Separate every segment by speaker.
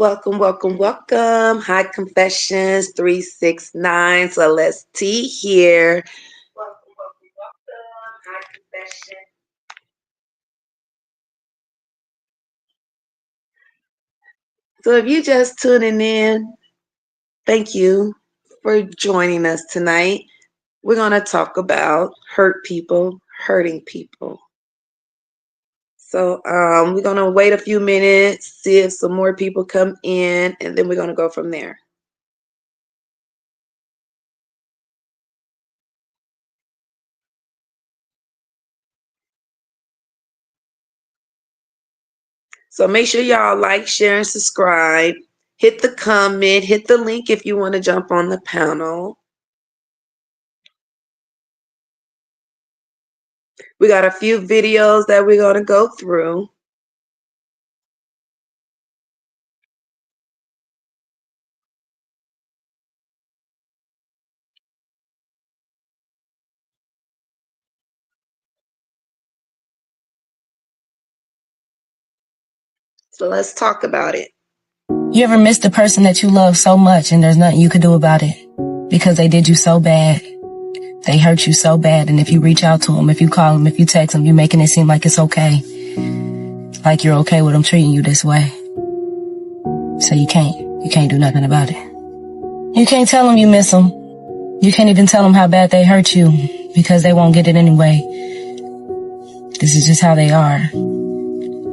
Speaker 1: Welcome, welcome, welcome. High Confessions 369. Celeste here. Welcome, welcome, welcome. High Confessions. So if you just tuning in, thank you for joining us tonight. We're going to talk about hurt people, hurting people. So we're going to wait a few minutes, see if some more people come in, and then we're going to go from there. So make sure y'all like, share, and subscribe. Hit the comment, hit the link if you want to jump on the panel. We got a few videos that we're going to go through. So let's talk about it.
Speaker 2: You ever miss the person that you love so much and there's nothing you could do about it because they did you so bad? They hurt you so bad, and if you reach out to them, if you call them, if you text them, you're making it seem like it's okay. Like you're okay with them treating you this way. So you can't do nothing about it. You can't tell them you miss them. You can't even tell them how bad they hurt you because they won't get it anyway. This is just how they are.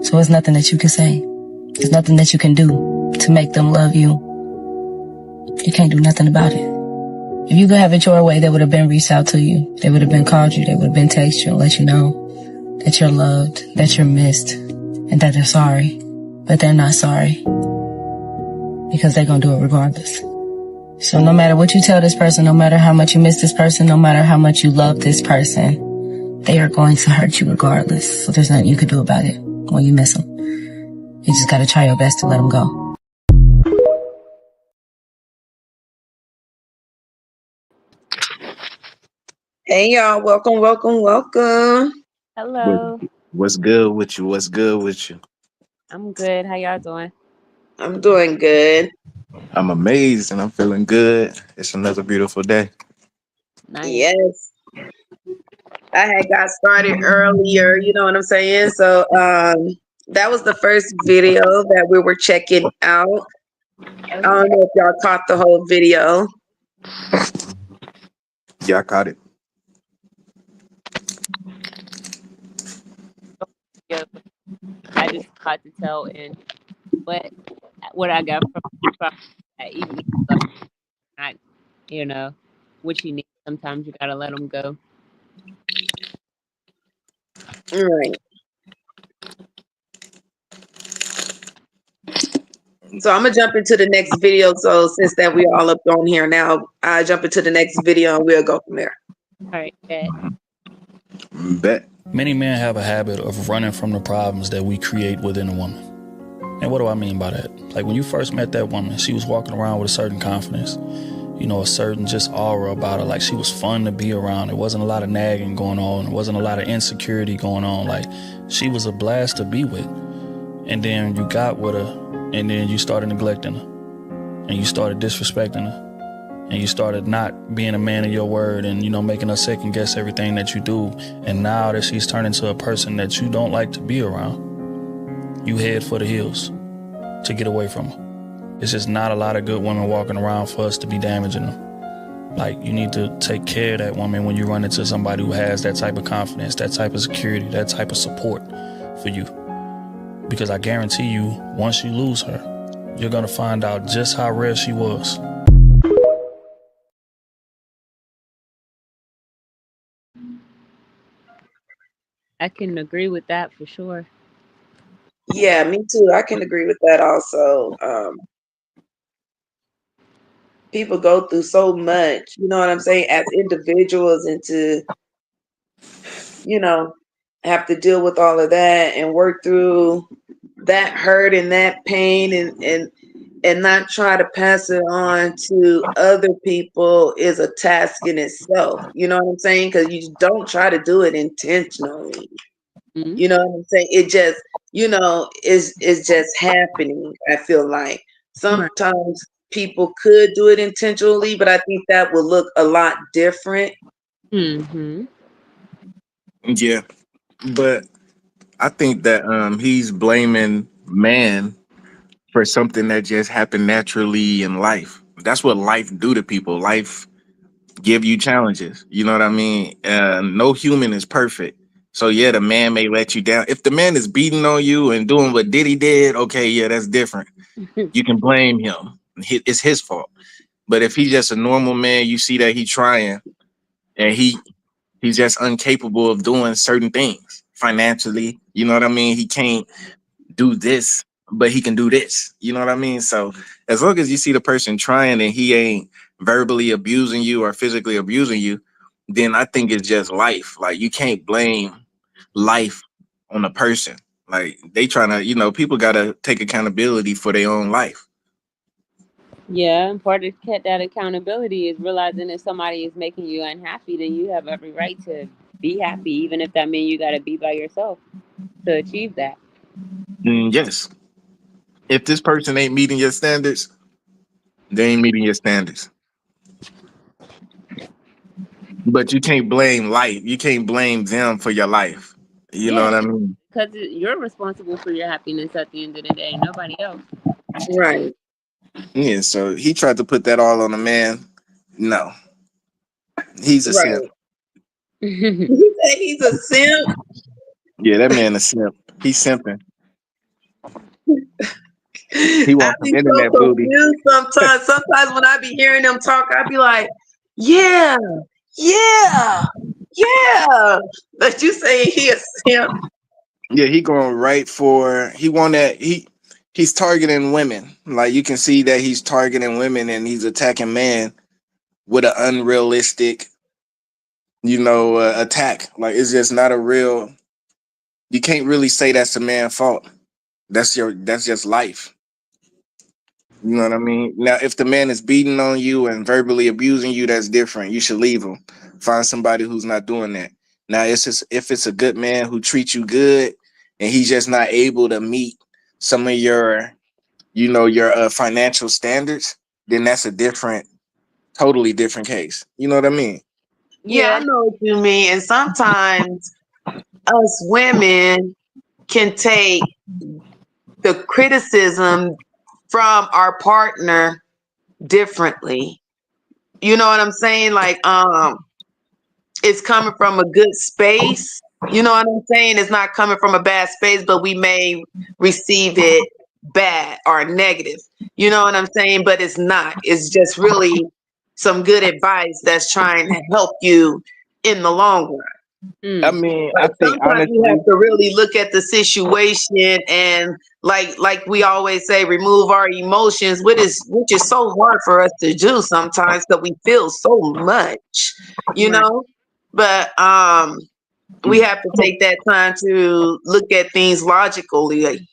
Speaker 2: So it's nothing that you can say. There's nothing that you can do to make them love you. You can't do nothing about it. If you could have it your way, they would have been reached out to you. They would have been called you. They would have been texted you and let you know that you're loved, that you're missed, and that they're sorry. But they're not sorry because they're going to do it regardless. So no matter what you tell this person, no matter how much you miss this person, no matter how much you love this person, they are going to hurt you regardless. So there's nothing you can do about it when you miss them. You just got to try your best to let them go.
Speaker 1: Hey y'all, welcome, welcome, welcome.
Speaker 3: Hello.
Speaker 4: What's good with you? What's good with you?
Speaker 3: I'm good. How y'all doing?
Speaker 1: I'm doing good.
Speaker 4: I'm amazed and I'm feeling good. It's another beautiful day.
Speaker 3: Nice.
Speaker 1: Yes. I had got started earlier, you know what I'm saying? So that was the first video that we were checking out. I don't know if y'all caught the whole video.
Speaker 4: Yeah, I caught it.
Speaker 3: Yeah, I just got to tell and what what I got from that even though not you know what you need. Sometimes you gotta let them go.
Speaker 1: All right. So I'm gonna jump into the next video. So since that we all up on here now, I jump into the next video and we'll go from there.
Speaker 3: All right, bet.
Speaker 4: Bet.
Speaker 5: Many men have a habit of running from the problems that we create within a woman. And what do I mean by that? Like when you first met that woman, she was walking around with a certain confidence, a certain just aura about her. Like she was fun to be around. There wasn't a lot of nagging going on. There wasn't a lot of insecurity going on. Like she was a blast to be with. And then you got with her and then you started neglecting her and you started disrespecting her. And you started not being a man of your word and, making her second guess everything that you do. And now that she's turned into a person that you don't like to be around, you head for the hills to get away from her. It's just not a lot of good women walking around for us to be damaging them. Like, you need to take care of that woman when you run into somebody who has that type of confidence, that type of security, that type of support for you. Because I guarantee you, once you lose her, you're going to find out just how rare she was.
Speaker 3: I can agree with that for sure.
Speaker 1: Yeah, me too. I can agree with that also. People go through so much, you know what I'm saying, as individuals, and to, have to deal with all of that and work through that hurt and that pain and not try to pass it on to other people is a task in itself. You know what I'm saying? Because you don't try to do it intentionally.
Speaker 3: Mm-hmm.
Speaker 1: You know what I'm saying? It just, is just happening, I feel like.
Speaker 3: Right.
Speaker 1: Sometimes people could do it intentionally, but I think that would look a lot different.
Speaker 3: Mm-hmm.
Speaker 4: Yeah, but I think that he's blaming man for something that just happened naturally in life. That's what life do to people. Life give you challenges. You know what I mean? No human is perfect. So yeah, the man may let you down. If the man is beating on you and doing what Diddy did, okay, yeah, that's different. You can blame him. It's his fault. But if he's just a normal man, you see that he's trying and he's just incapable of doing certain things financially. You know what I mean? He can't do this, but he can do this. You know what I mean? So as long as you see the person trying and he ain't verbally abusing you or physically abusing you, then I think it's just life. Like you can't blame life on a person. Like they trying to, people gotta take accountability for their own life.
Speaker 3: Yeah, and part of that accountability is realizing if somebody is making you unhappy, then you have every right to be happy, even if that means you got to be by yourself to achieve that.
Speaker 4: Yes. If this person ain't meeting your standards, they ain't meeting your standards. But you can't blame life. You can't blame them for your life. You know
Speaker 3: Yeah,
Speaker 4: what I mean?
Speaker 3: because you're responsible for your happiness at the end of the day, nobody else.
Speaker 1: Right.
Speaker 4: Yeah, so he tried to put that all on the man. No, he's a simp.
Speaker 1: Right. He said he's a simp.
Speaker 4: Yeah, that man a simp. He's simping. He
Speaker 1: I
Speaker 4: wants some
Speaker 1: be so
Speaker 4: internet booty.
Speaker 1: confused sometimes. Sometimes when I be hearing them talk, I be like, yeah, yeah, yeah. But you say he a simp.
Speaker 4: Yeah, he going right for he want that he's targeting women. Like you can see that he's targeting women and he's attacking man with an unrealistic, attack. Like it's just not a real. You can't really say that's a man's fault. That's just life. You know what I mean? Now, if the man is beating on you and verbally abusing you, that's different. You should leave him. Find somebody who's not doing that. Now, it's just if it's a good man who treats you good and he's just not able to meet some of your financial standards, then that's a totally different case. You know what I mean?
Speaker 1: Yeah, I
Speaker 3: Yeah,
Speaker 1: know what you mean. And sometimes us women can take the criticism from our partner differently. You know what I'm saying? Like, it's coming from a good space. You know what I'm saying? It's not coming from a bad space, but we may receive it bad or negative. You know what I'm saying? But it's not. It's just really some good advice that's trying to help you in the long run.
Speaker 4: I
Speaker 3: mm,
Speaker 4: mean, I
Speaker 1: But
Speaker 4: think
Speaker 1: sometimes you have
Speaker 4: honestly,
Speaker 1: to really look at the situation and like we always say, remove our emotions, which is so hard for us to do sometimes because we feel so much, you
Speaker 3: right.
Speaker 1: know. But we have to take that time to look at things logically.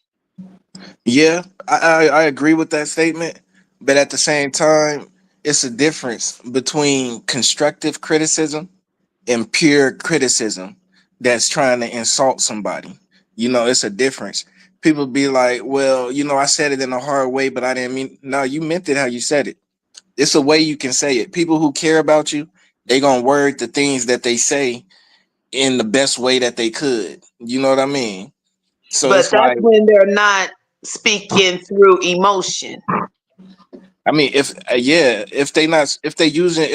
Speaker 4: yeah, I agree with that statement, but at the same time, it's a difference between constructive criticism and pure criticism that's trying to insult somebody. It's a difference. People be like, well, I said it in a hard way, but I didn't mean. No, you meant it how you said it. It's a way you can say it. People who care about you, they gonna word the things that they say in the best way that they could. You know what I mean? So
Speaker 1: But
Speaker 4: it's
Speaker 1: that's
Speaker 4: like,
Speaker 1: when they're not speaking through emotion.
Speaker 4: I mean, if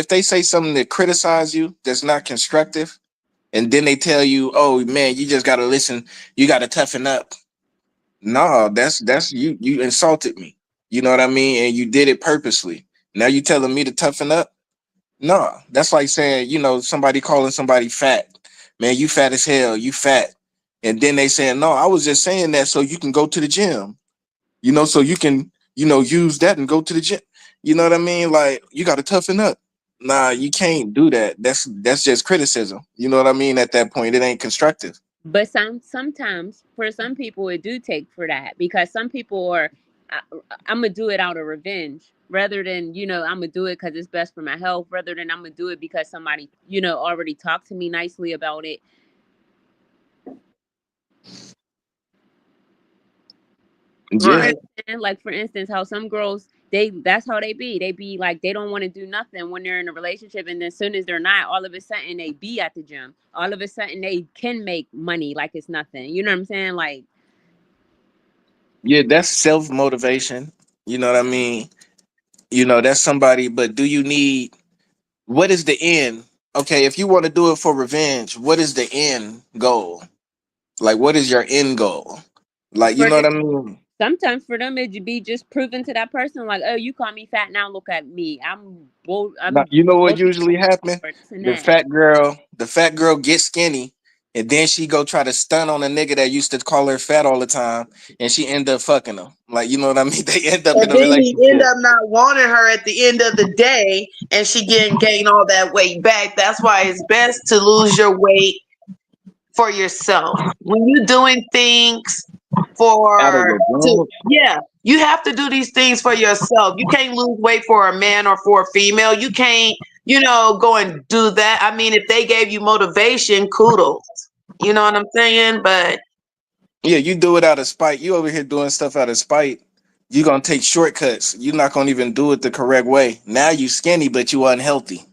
Speaker 4: they say something that criticize you that's not constructive, and then they tell you, oh man, you just gotta listen, you gotta toughen up. No, that's you insulted me. You know what I mean? And you did it purposely. Now you telling me to toughen up? No, that's like saying, somebody calling somebody fat. Man, you fat as hell, you fat. And then they saying, no, I was just saying that so you can go to the gym. So you can, use that and go to the gym. You know what I mean? Like you got to toughen up. Nah, you can't do that. That's just criticism. You know what I mean? At that point, it ain't constructive.
Speaker 3: But sometimes for some people it do take for that because some people are I, I'm gonna do it out of revenge rather than I'm gonna do it because it's best for my health rather than I'm gonna do it because somebody already talked to me nicely about it.
Speaker 4: Yeah,
Speaker 3: And like for instance, how some girls that's how they be. They be like they don't want to do nothing when they're in a relationship, and then as soon as they're not, all of a sudden they be at the gym. All of a sudden they can make money like it's nothing. You know what I'm saying? Like
Speaker 4: yeah, that's self motivation. You know what I mean? You know, that's somebody, but do you need, what is the end? Okay, if you want to do it for revenge, what is the end goal? Like, what is your end goal? Like, you
Speaker 3: for
Speaker 4: know
Speaker 3: them,
Speaker 4: what I mean?
Speaker 3: sometimes for them it be just proving to that person like, oh, you call me fat, now look at me. I'm bold.
Speaker 4: Now,
Speaker 3: I'm
Speaker 4: you know what
Speaker 3: bold
Speaker 4: usually happen?
Speaker 3: for this and
Speaker 4: The
Speaker 3: that.
Speaker 4: fat girl gets skinny, and then she go try to stun on a nigga that used to call her fat all the time, and she end up fucking him. Like, you know what I mean? They end up in
Speaker 1: And
Speaker 4: a
Speaker 1: then he end
Speaker 4: relationship.
Speaker 1: up not wanting her at the end of the day, and she gain all that weight back. That's why it's best to lose your weight for yourself. When you're doing things
Speaker 4: Out of
Speaker 1: for
Speaker 4: the
Speaker 1: to
Speaker 4: room.
Speaker 1: yeah, you have to do these things for yourself. You can't lose weight for a man or for a female. You can't, go and do that. I mean, if they gave you motivation, kudos. You know what I'm saying? But
Speaker 4: Yeah, you do it out of spite. You over here doing stuff out of spite. You gonna take shortcuts. You're not gonna even do it the correct way. Now you skinny, but you unhealthy.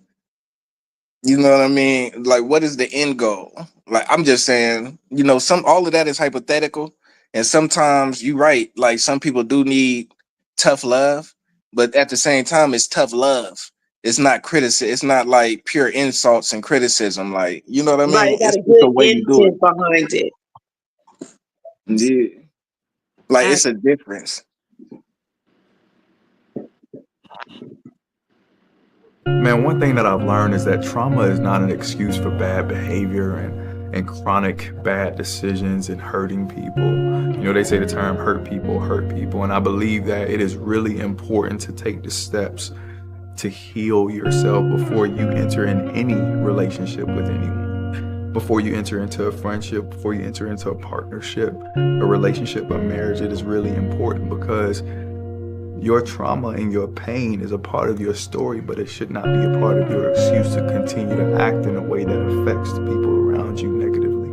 Speaker 4: You know what I mean? Like, what is the end goal? Like, I'm just saying, some all of that is hypothetical, and sometimes you're right. Like, some people do need tough love, but at the same time, it's tough love. It's not criticism. It's not like pure insults and criticism. Like, you know what I
Speaker 1: right,
Speaker 4: mean?
Speaker 1: it got
Speaker 4: It's
Speaker 1: a
Speaker 4: just the
Speaker 1: good
Speaker 4: way you do
Speaker 1: intent behind it.
Speaker 4: it. Yeah, like
Speaker 3: I
Speaker 4: it's a difference.
Speaker 6: Man, one thing that I've learned is that trauma is not an excuse for bad behavior and chronic bad decisions and hurting people. They say the term hurt people. And I believe that it is really important to take the steps to heal yourself before you enter in any relationship with anyone. Before you enter into a friendship, before you enter into a partnership, a relationship, a marriage, it is really important because your trauma and your pain is a part of your story, but it should not be a part of your excuse to continue to act in a way that affects the people around you negatively.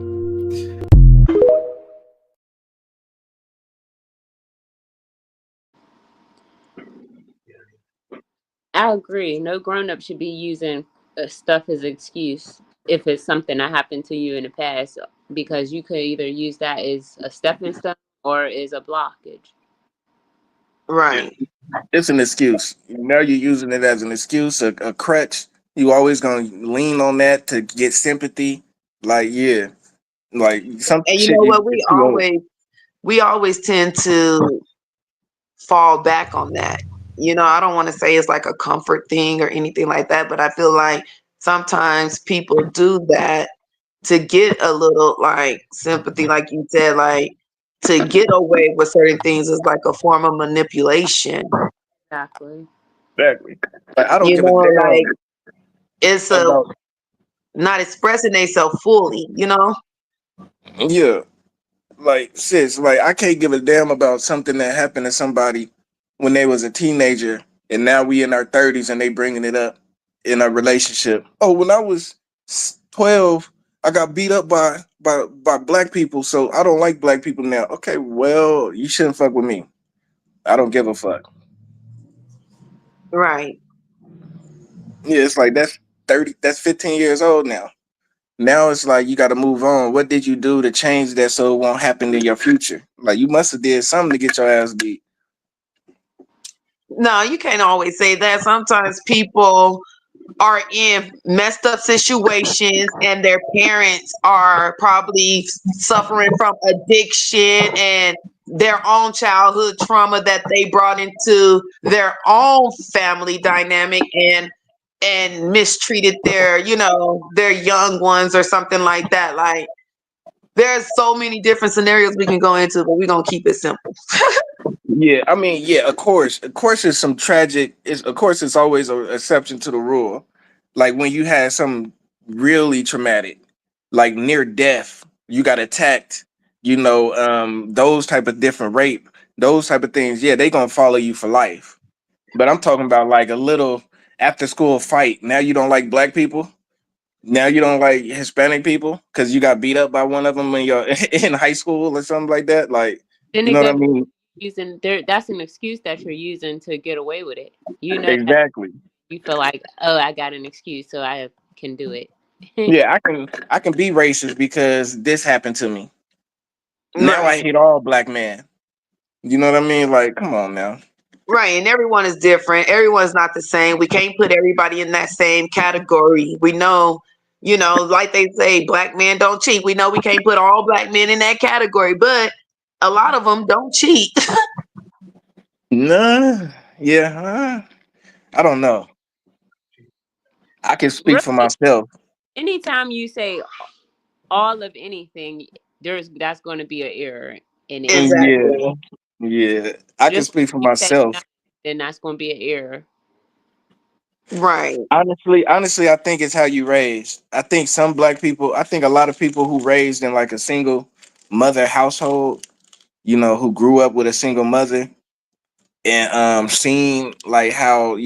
Speaker 3: agree. No grown up should be using stuff as an excuse if it's something that happened to you in the past, because you could either use that as a stepping stone or as a blockage.
Speaker 4: Yeah,
Speaker 1: Right.
Speaker 4: it's an excuse. Now you're using it as an excuse, a crutch. You always gonna lean on that to get sympathy. Like, yeah, like some
Speaker 1: And you
Speaker 4: shit
Speaker 1: know
Speaker 4: you
Speaker 1: what?
Speaker 4: get too old.
Speaker 1: We always tend to fall back on that. I don't want to say it's like a comfort thing or anything like that, but I feel like sometimes people do that to get a little like sympathy, like you said, like to get away with certain things is like a form of manipulation.
Speaker 3: Exactly.
Speaker 4: Exactly. Like, I don't give a
Speaker 1: Like
Speaker 4: damn
Speaker 1: it's a
Speaker 4: about.
Speaker 1: not expressing themselves fully.
Speaker 4: Yeah, like, sis, like, I can't give a damn about something that happened to somebody when they was a teenager, and now we in our 30s and they bringing it up in a relationship. Oh, when I was 12, I got beat up by black people, so I don't like black people now. Okay, well, you shouldn't fuck with me. I don't give a fuck.
Speaker 1: Right.
Speaker 4: Yeah, it's like that's 30, that's 15 years old now. Now it's like you got to move on. What did you do to change that so it won't happen in your future? Like, you must have did something to get your ass beat.
Speaker 1: No, you can't always say that. Sometimes people are in messed up situations and their parents are probably suffering from addiction and their own childhood trauma that they brought into their own family dynamic and mistreated their young ones or something like that. Like there's so many different scenarios we can go into, but we're gonna keep it simple.
Speaker 4: Yeah, I mean, yeah, of course, it's some tragic. Of course, it's always an exception to the rule. Like when you had some really traumatic, like near death, you got attacked. Those type of different rape, those type of things. Yeah, they gonna follow you for life. But I'm talking about like a little after school fight. Now you don't like black people. Now you don't like Hispanic people because you got beat up by one of them when you're in high school or something like that. Like,
Speaker 3: Then
Speaker 4: you
Speaker 3: it
Speaker 4: know what I
Speaker 3: goes
Speaker 4: mean?
Speaker 3: using there. That's an excuse that you're using to get away with it. You know that
Speaker 4: Exactly.
Speaker 3: you feel like, oh, I got an excuse, so I can do it.
Speaker 4: Yeah, I can be racist because this happened to me. Now I
Speaker 1: Right.
Speaker 4: hate all black men. You know what I mean? Like, come on now.
Speaker 1: Right. And everyone is different. Everyone's not the same. We can't put everybody in that same category. We know, like they say, black men don't cheat. We know we can't put all black men in that category, but a lot of them don't cheat.
Speaker 4: No, yeah, I don't know. I can speak for
Speaker 3: Really,
Speaker 4: myself.
Speaker 3: anytime you say all of anything, that's going to be an error in it.
Speaker 4: Yeah,
Speaker 1: Exactly.
Speaker 4: yeah, I can
Speaker 3: Just
Speaker 4: speak for
Speaker 3: you say no,
Speaker 4: myself.
Speaker 3: then that's going to be an error.
Speaker 1: Right.
Speaker 4: Honestly, I think it's how you raised. I think some black people, I think a lot of people who raised in like a single mother household, who grew up with a single mother and seen like how,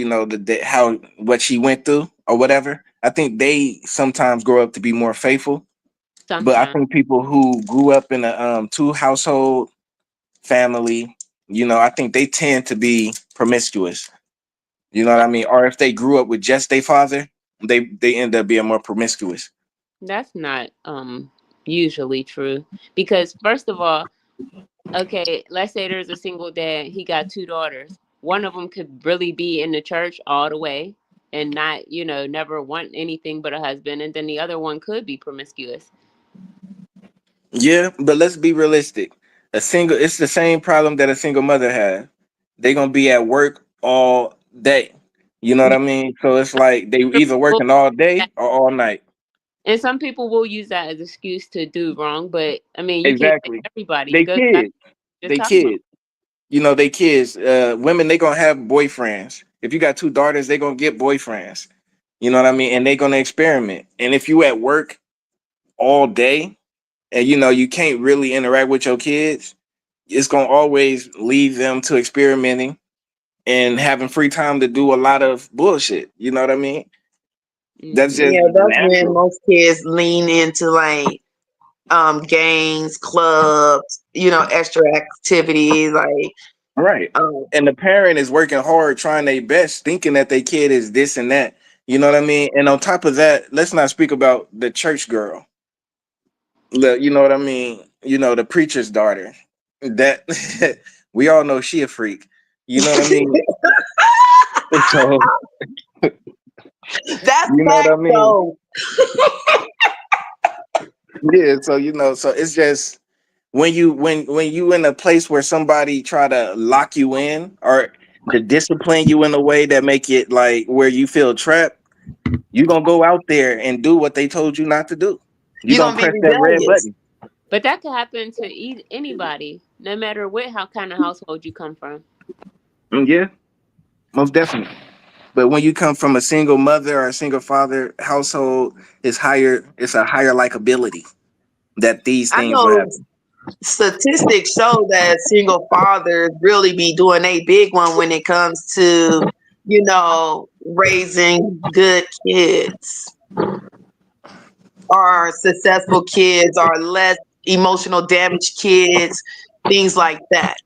Speaker 4: how what she went through or whatever. I think they sometimes grow up to be more faithful. But I
Speaker 3: Sometimes
Speaker 4: think people who grew up in a two household family, I think they tend to be promiscuous. You know what I mean? Or if they grew up with just their father, they end up being more promiscuous.
Speaker 3: that's not usually true because first of all, okay, let's say there's a single dad. He got two daughters. One of them could really be in the church all the way and not, never want anything but a husband. And then the other one could be promiscuous.
Speaker 4: Yeah, but let's be realistic. It's the same problem that a single mother has. They're gonna be at work all day. You know what I mean? So it's like they either working all day or all night.
Speaker 3: And some people will use that as excuse to do wrong. But I mean, you can't say
Speaker 4: Exactly.
Speaker 3: everybody. It
Speaker 4: They
Speaker 3: goes back
Speaker 4: kids.
Speaker 3: to just
Speaker 4: They
Speaker 3: talking about.
Speaker 4: kids. They kids. Women, they gonna have boyfriends. If you got two daughters, they gonna get boyfriends. You know what I mean? And they gonna experiment. And if you at work all day and you can't really interact with your kids, it's gonna always lead them to experimenting and having free time to do a lot of bullshit. You know what I mean? That's
Speaker 3: Hmm.
Speaker 4: just
Speaker 1: Yeah, that's when
Speaker 4: natural.
Speaker 1: most kids lean into like games, clubs, extra activities like
Speaker 4: Right.
Speaker 1: um
Speaker 4: And the parent is working hard, trying their best, thinking that their kid is this and that. You know what I mean? And on top of that, let's not speak about the church girl. You know what I mean? The preacher's daughter. That we all know she a freak. You know what I mean? So
Speaker 1: that's
Speaker 4: you know what
Speaker 1: fact
Speaker 4: I mean?
Speaker 1: though.
Speaker 4: Yeah. So so it's just when you in a place where somebody try to lock you in or to discipline you in a way that make it like where you feel trapped, you gonna go out there and do what they told you not to do. You
Speaker 1: You're
Speaker 4: gonna
Speaker 1: gonna be
Speaker 4: press that red
Speaker 1: rebellious.
Speaker 4: button.
Speaker 3: But that could happen to anybody, no matter what how kind of household you come from.
Speaker 4: Yeah, most definitely. But when you come from a single mother or a single father household, it's a higher likability that these
Speaker 1: I
Speaker 4: things will
Speaker 1: know
Speaker 4: happen.
Speaker 1: statistics show that single fathers really be doing a big one when it comes to, raising good kids or successful kids or less emotional damaged kids, things like that.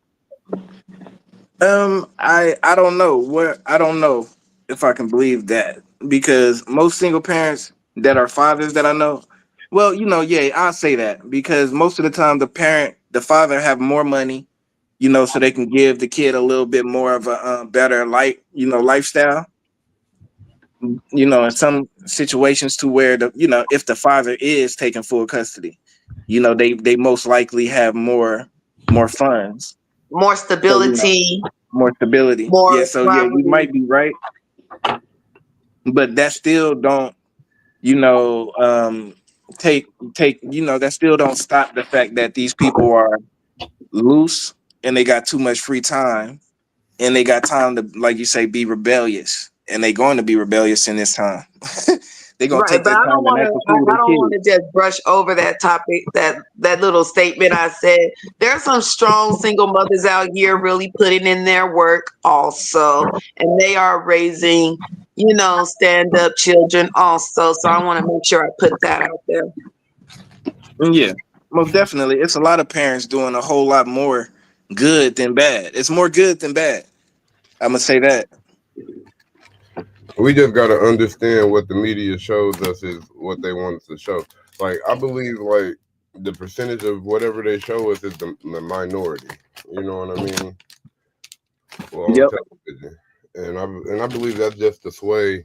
Speaker 4: I don't know I don't know if I can believe that because most single parents that are fathers that I know, well, yeah, I'll say that because most of the time the father have more money, so they can give the kid a little bit more of a better lifestyle. In some situations to where if the father is taking full custody, they most likely have more funds.
Speaker 1: More
Speaker 4: So
Speaker 1: stability,
Speaker 4: more stability. Yeah,
Speaker 1: more
Speaker 4: so yeah, you
Speaker 1: property.
Speaker 4: might be right, but that still don't, you know, um take that still don't stop the fact that these people are loose and they got too much free time and they got time to, like you say, be rebellious. And they going to be rebellious in this time. They're gonna
Speaker 1: Right,
Speaker 4: take
Speaker 1: but
Speaker 4: that
Speaker 1: I don't
Speaker 4: time and
Speaker 1: want
Speaker 4: act a
Speaker 1: to.
Speaker 4: fool with
Speaker 1: I
Speaker 4: their
Speaker 1: don't want
Speaker 4: kids.
Speaker 1: to just brush over that topic. That little statement I said. There are some strong single mothers out here really putting in their work also, and they are raising, stand up children also. So I want to make sure I put that out there.
Speaker 4: Yeah, most definitely. It's a lot of parents doing a whole lot more good than bad. It's more good than bad. I'm gonna say that.
Speaker 7: We just got to understand what the media shows us is what they want us to show. Like, I believe, like, the percentage of whatever they show us is the minority. You know what I mean? Well, on
Speaker 4: Yep.
Speaker 7: television, and I believe that's just to sway,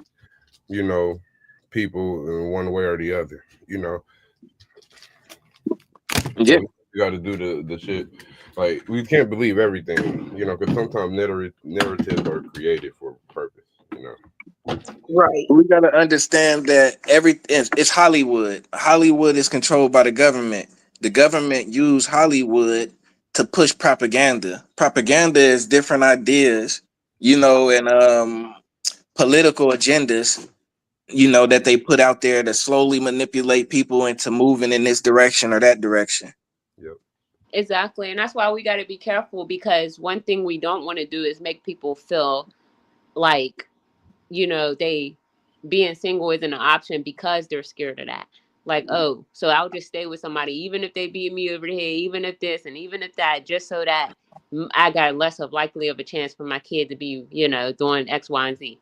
Speaker 7: you know, people in one way or the other. You know,
Speaker 4: Yeah.
Speaker 7: so we got to do the shit. Like, we can't believe everything, you know, because sometimes narratives are created for a purpose. You know.
Speaker 1: Right.
Speaker 4: We gotta understand that it's Hollywood. Hollywood is controlled by the government. The government use Hollywood to push propaganda. Propaganda is different ideas, you know, and political agendas, you know, that they put out there to slowly manipulate people into moving in this direction or that direction.
Speaker 7: Yep.
Speaker 3: Exactly. And that's why we got to be careful, because one thing we don't want to do is make people feel like, they being single isn't an option because they're scared of that. Like, oh, so I'll just stay with somebody, even if they beat me over the head, even if this and even if that, just so that I got less of likely of a chance for my kid to be, doing X, Y, and Z.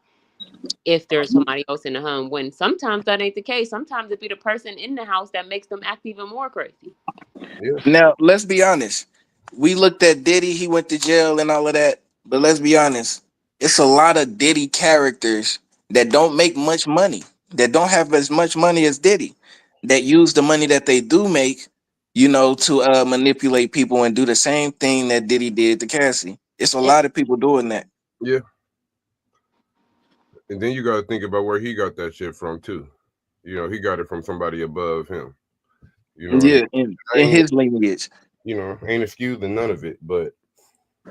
Speaker 3: If there's somebody else in the home, when sometimes that ain't the case. Sometimes it be the person in the house that makes them act even more crazy.
Speaker 7: Yeah.
Speaker 4: Now, let's be honest. We looked at Diddy, he went to jail and all of that. But let's be honest, it's a lot of Diddy characters that don't make much money, that don't have as much money as Diddy, that use the money that they do make, you know, to manipulate people and do the same thing that Diddy did to Cassie. It's a lot of people doing that.
Speaker 7: Yeah. And then you got to think about where he got that shit from too. You know, he got it from somebody above him. You know,
Speaker 4: Yeah,
Speaker 7: what I mean?
Speaker 4: in his lineage.
Speaker 7: You know, ain't excusing none of it, but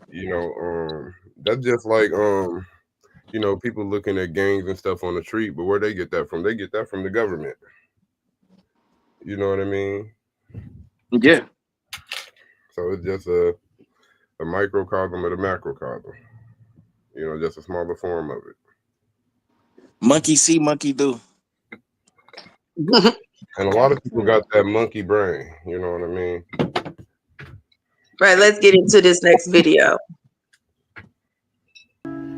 Speaker 7: you know, that's just like you know, people looking at gangs and stuff on the street, but where they get that from? They get that from the government. You know what I mean?
Speaker 4: Yeah.
Speaker 7: So it's just a microcosm of the macrocosm. You know, just a smaller form of it.
Speaker 4: Monkey see, monkey do.
Speaker 7: And a lot of people got that monkey brain. You know what I mean?
Speaker 1: Right, let's get into this next video.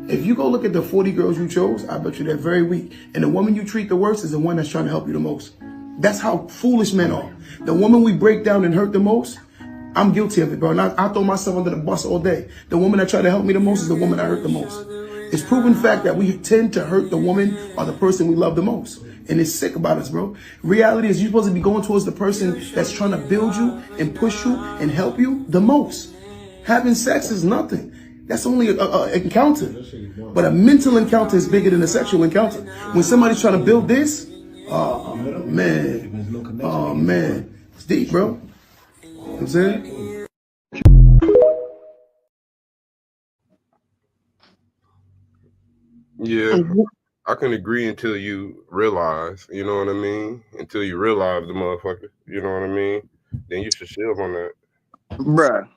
Speaker 8: If you go look at the 40 girls you chose, I bet you they're very weak. And the woman you treat the worst is the one that's trying to help you the most. That's how foolish men are. The woman we break down and hurt the most, I'm guilty of it, bro. And I throw myself under the bus all day. The woman that tried to help me the most is the woman I hurt the most. It's proven fact that we tend to hurt the woman or the person we love the most. And it's sick about us, bro. Reality is you're supposed to be going towards the person that's trying to build you and push you and help you the most. Having sex is nothing. That's only an encounter. But a mental encounter is bigger than a sexual encounter. When somebody's trying to build this, oh man, it's deep, bro. You know what I'm saying?
Speaker 7: Yeah. I can agree until you realize, you know what I mean? Until you realize the motherfucker, you know what I mean? Then you should shield on that.
Speaker 4: Bruh.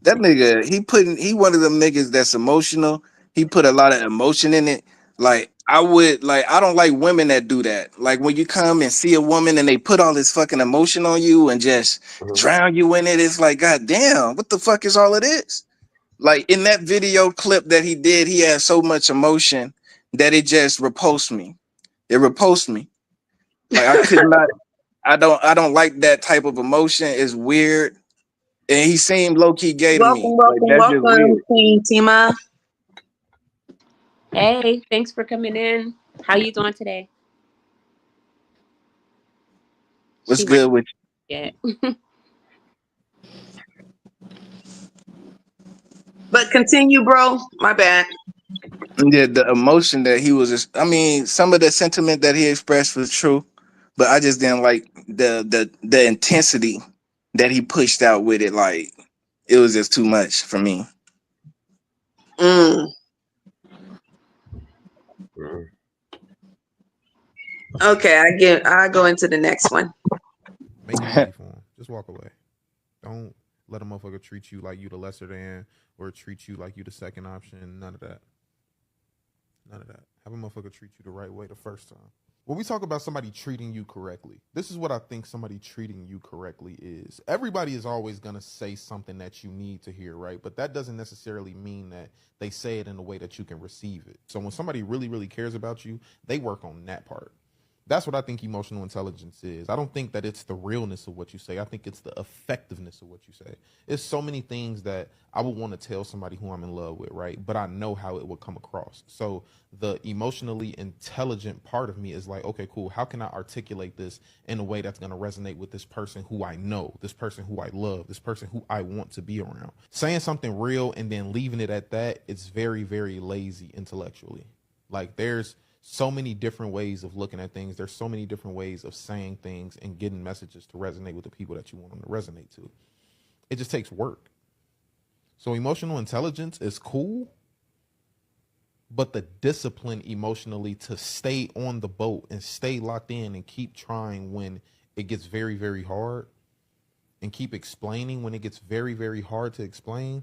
Speaker 4: That nigga, he one of them niggas that's emotional. He put a lot of emotion in it. Like I don't like women that do that. Like when you come and see a woman and they put all this fucking emotion on you and just drown you in it, it's like, God damn, what the fuck is all of this? Like in that video clip that he did, he had so much emotion that it just repulsed me. It repulsed me. Like I could not, I don't like that type of emotion. It's weird. And he seemed low-key gay to me.
Speaker 1: Welcome, Queen Tima.
Speaker 3: Hey, thanks for coming in. How you doing today?
Speaker 4: What's good with
Speaker 3: you?
Speaker 1: Yeah. But continue, bro. My bad.
Speaker 4: Yeah, the emotion that he was just, I mean, some of the sentiment that he expressed was true, but I just didn't like the intensity that he pushed out with it. Like it was just too much for me.
Speaker 1: Okay, I go into the next one.
Speaker 9: Make it easy for him. Just walk away. Don't let a motherfucker treat you like you the lesser than or treat you like you the second option. None of that. None of that. Have a motherfucker treat you the right way the first time. when we talk about somebody treating you correctly, this is what I think somebody treating you correctly is. Everybody is always going to say something that you need to hear, right? But that doesn't necessarily mean that they say it in a way that you can receive it. So when somebody really, really cares about you, they work on that part. That's what I think emotional intelligence is. I don't think that it's the realness of what you say. I think it's the effectiveness of what you say. It's so many things that I would want to tell somebody who I'm in love with, right? But I know how it would come across. So the emotionally intelligent part of me is like, okay, cool. How can I articulate this in a way that's going to resonate with this person who I know, this person who I love, this person who I want to be around? Saying something real and then leaving it at that, it's very, very lazy intellectually. Like there's so many different ways of looking at things. There's so many different ways of saying things and getting messages to resonate with the people that you want them to resonate to. It just takes work. So emotional intelligence is cool, but the discipline emotionally to stay on the boat and stay locked in and keep trying when it gets very, very hard and keep explaining when it gets very, very hard to explain,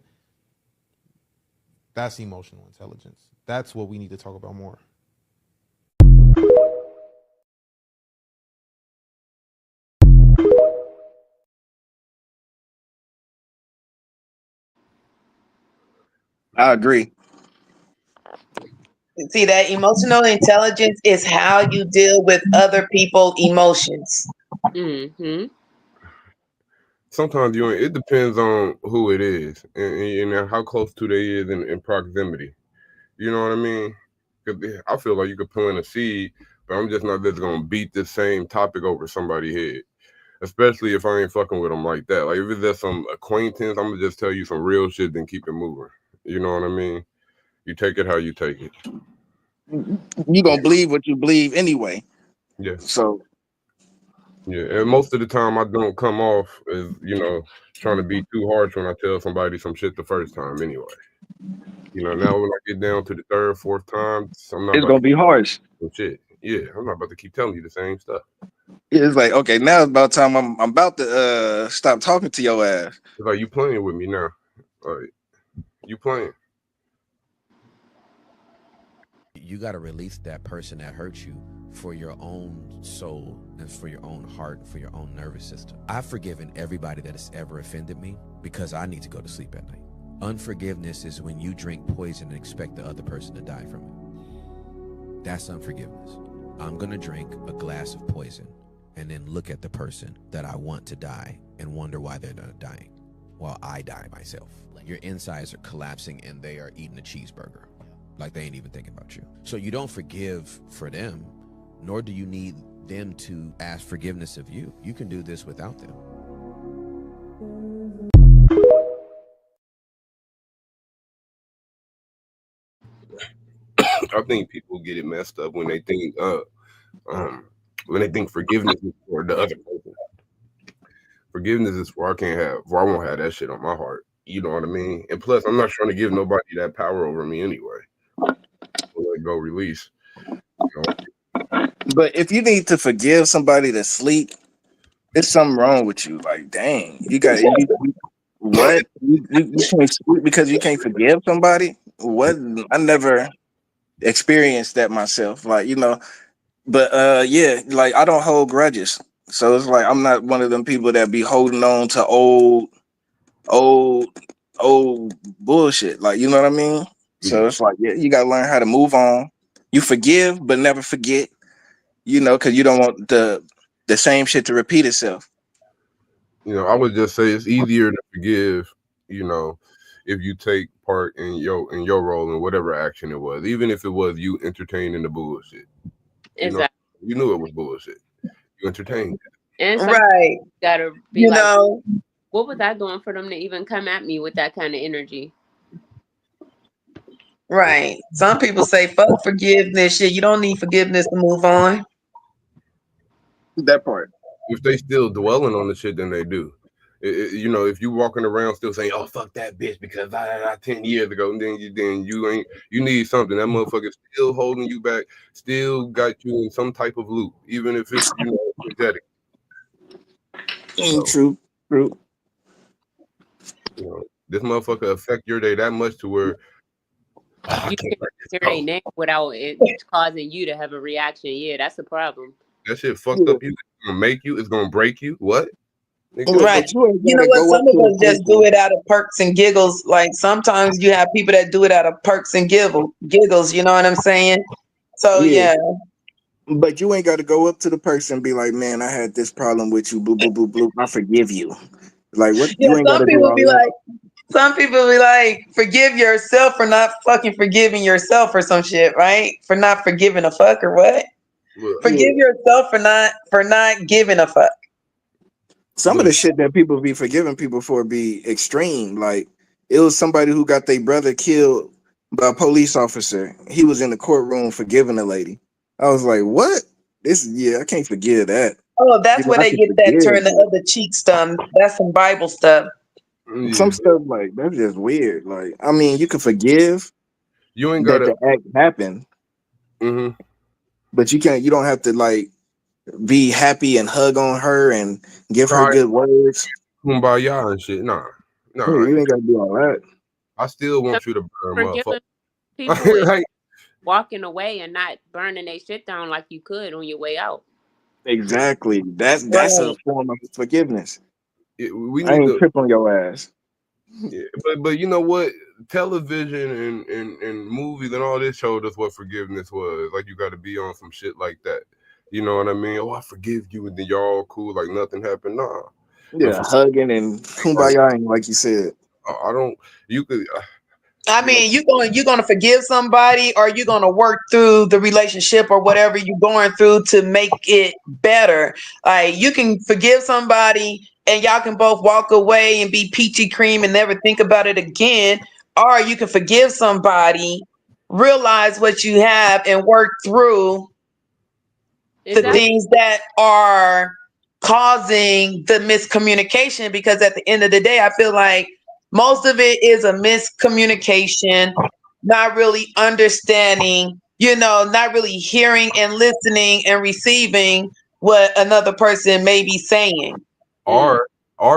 Speaker 9: that's emotional intelligence. That's what we need to talk about more.
Speaker 4: I agree.
Speaker 1: See, that emotional intelligence is how you deal with other people's emotions.
Speaker 3: Mm-hmm.
Speaker 7: Sometimes it depends on who it is and how close to they is in proximity. You know what I mean? 'Cause I feel like you could plant a seed, but I'm just not just gonna beat the same topic over somebody's head. Especially if I ain't fucking with them like that. Like if it's just some acquaintance, I'm gonna just tell you some real shit, then keep it moving. You know what I mean? You take it how you take it.
Speaker 4: You gonna believe what you believe anyway.
Speaker 7: Yeah.
Speaker 4: So
Speaker 7: Yeah, and most of the time I don't come off as, trying to be too harsh when I tell somebody some shit the first time anyway. Now when I get down to the third, fourth time, I'm not
Speaker 4: it's
Speaker 7: about
Speaker 4: gonna
Speaker 7: to
Speaker 4: be harsh.
Speaker 7: some shit. Yeah, I'm not about to keep telling you the same stuff.
Speaker 4: It's like, okay, now it's about time I'm about to stop talking to your ass.
Speaker 7: It's like, you playing with me now. Like, you playing.
Speaker 10: You got to release that person that hurt you for your own soul and for your own heart and for your own nervous system. I've forgiven everybody that has ever offended me because I need to go to sleep at night. Unforgiveness is when you drink poison and expect the other person to die from it. That's unforgiveness. I'm going to drink a glass of poison and then look at the person that I want to die and wonder why they're not dying while I die myself. Your insides are collapsing and they are eating a cheeseburger. Like they ain't even thinking about you. So you don't forgive for them, nor do you need them to ask forgiveness of you. You can do this without them.
Speaker 7: I think people get it messed up when they think forgiveness is for the other person. Forgiveness is where I won't have that shit on my heart. You know what I mean? And plus, I'm not trying to give nobody that power over me anyway. Let go, release.
Speaker 4: But if you need to forgive somebody to sleep, there's something wrong with you. Like, dang, what? You can't sleep because you can't forgive somebody? What? I never experienced that myself. Like, but yeah, like I don't hold grudges. So it's like I'm not one of them people that be holding on to old bullshit. Like, you know what I mean? So it's like, yeah, you gotta learn how to move on. You forgive, but never forget. Because you don't want the same shit to repeat itself.
Speaker 7: I would just say it's easier to forgive, if you take part in your role in whatever action it was, even if it was you entertaining the bullshit.
Speaker 3: Exactly.
Speaker 7: You knew it was bullshit. You entertained it.
Speaker 3: And
Speaker 1: Right.
Speaker 3: Gotta be what was I doing for them to even come at me with that kind of energy?
Speaker 1: Right. Some people say, fuck forgiveness. Shit, you don't need forgiveness to move on.
Speaker 4: That part.
Speaker 7: If they still dwelling on the shit, then they do. If you walking around still saying, "Oh, fuck that bitch," because I 10 years ago, and then you need something. That motherfucker still holding you back, still got you in some type of loop, even if it's energetic.
Speaker 4: True.
Speaker 7: This motherfucker affect your day that much to where I can't let
Speaker 3: clear their name without it causing you to have a reaction. Yeah, that's the problem.
Speaker 7: That shit fucked up you. It's gonna make you. It's gonna break you. What? Nigga,
Speaker 1: Right.
Speaker 4: But you ain't
Speaker 1: You know
Speaker 4: gotta
Speaker 1: what?
Speaker 4: go up
Speaker 1: Some of
Speaker 4: to a
Speaker 1: us just do
Speaker 4: person.
Speaker 1: it out of perks and giggles. Like sometimes you have people that do it out of perks and giggles. You know what I'm saying? So
Speaker 4: Yeah.
Speaker 1: yeah.
Speaker 4: But you ain't got to go up to the person and be like, man, I had this problem with you. Blue, blue, blue, blue. I forgive you. Like, what?
Speaker 1: Yeah,
Speaker 4: You ain't got to do all that.
Speaker 1: some people be like, forgive yourself for not fucking forgiving yourself or some shit, right? For not forgiving a fuck or what?
Speaker 7: look,
Speaker 1: Forgive yourself for not giving a fuck.
Speaker 4: Some of
Speaker 7: look,
Speaker 4: the shit that people be forgiving people for be extreme. Like, it was somebody who got their brother killed by a police officer. He was in the courtroom forgiving a lady. I was like, what? I can't forgive that.
Speaker 1: Oh, that's where
Speaker 4: I
Speaker 1: they
Speaker 4: can
Speaker 1: get that turn
Speaker 4: forgive,
Speaker 1: the
Speaker 4: but
Speaker 1: other cheek stuff. That's some Bible stuff.
Speaker 4: some
Speaker 7: yeah.
Speaker 4: stuff like that's just weird. Like, I mean, you can forgive
Speaker 7: You ain't
Speaker 4: that
Speaker 7: gotta.
Speaker 4: the act happened,
Speaker 7: Mm-hmm.
Speaker 4: but you don't have to like be happy and hug on her and give her
Speaker 7: Right.
Speaker 4: good words.
Speaker 7: Kumbaya and shit. Nah.
Speaker 4: Yeah,
Speaker 7: I
Speaker 4: you ain't gotta do all that.
Speaker 7: still want you to burn,
Speaker 3: Forgiving
Speaker 7: motherfucker.
Speaker 3: people is
Speaker 7: Like,
Speaker 3: walking away and not burning their shit down like you could on your way out.
Speaker 4: Exactly. That's a
Speaker 1: Right.
Speaker 4: form of forgiveness.
Speaker 7: we
Speaker 4: I
Speaker 7: need
Speaker 4: ain't
Speaker 7: to.
Speaker 4: trip on your ass.
Speaker 7: Yeah, but you know what? Television and movies and all this showed us what forgiveness was. Like you got to be on some shit like that. You know what I mean? Oh, I forgive you, and then y'all all cool, like nothing happened. Nah, the
Speaker 4: Yeah, hugging and
Speaker 7: like
Speaker 4: kumbaya, like you said.
Speaker 7: I don't. You could.
Speaker 1: I mean, you're gonna forgive somebody, or you're gonna work through the relationship or whatever you're going through to make it better. Like you can forgive somebody, and y'all can both walk away and be peachy cream and never think about it again. Or you can forgive somebody, realize what you have, and work through the
Speaker 3: Exactly.
Speaker 1: things that are causing the miscommunication. Because at the end of the day, I feel like most of it is a miscommunication, not really understanding, not really hearing and listening and receiving what another person may be saying.
Speaker 7: Or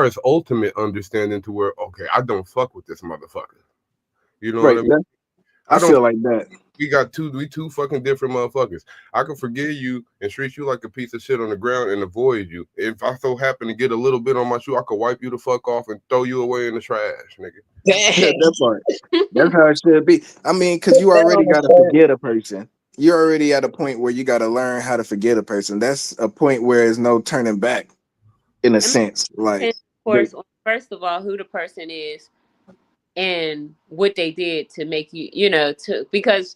Speaker 7: is ultimate understanding to where okay, I don't fuck with this motherfucker. You know
Speaker 4: Right.
Speaker 7: what I mean?
Speaker 4: I
Speaker 7: I don't.
Speaker 4: feel like that.
Speaker 7: We two fucking different motherfuckers. I can forgive you and treat you like a piece of shit on the ground and avoid you. If I so happen to get a little bit on my shoe, I could wipe you the fuck off and throw you away in the trash, nigga.
Speaker 4: Yeah, that part. That's how it should be. I mean, because you
Speaker 1: Put that
Speaker 4: already
Speaker 1: on the
Speaker 4: got to
Speaker 1: shirt.
Speaker 4: forget a person. You're already at a point where you got to learn how to forget a person. That's a point where there's no turning back, in a
Speaker 3: I mean,
Speaker 4: sense. Like,
Speaker 3: of course, first of all, who the person is and what they did to make you, because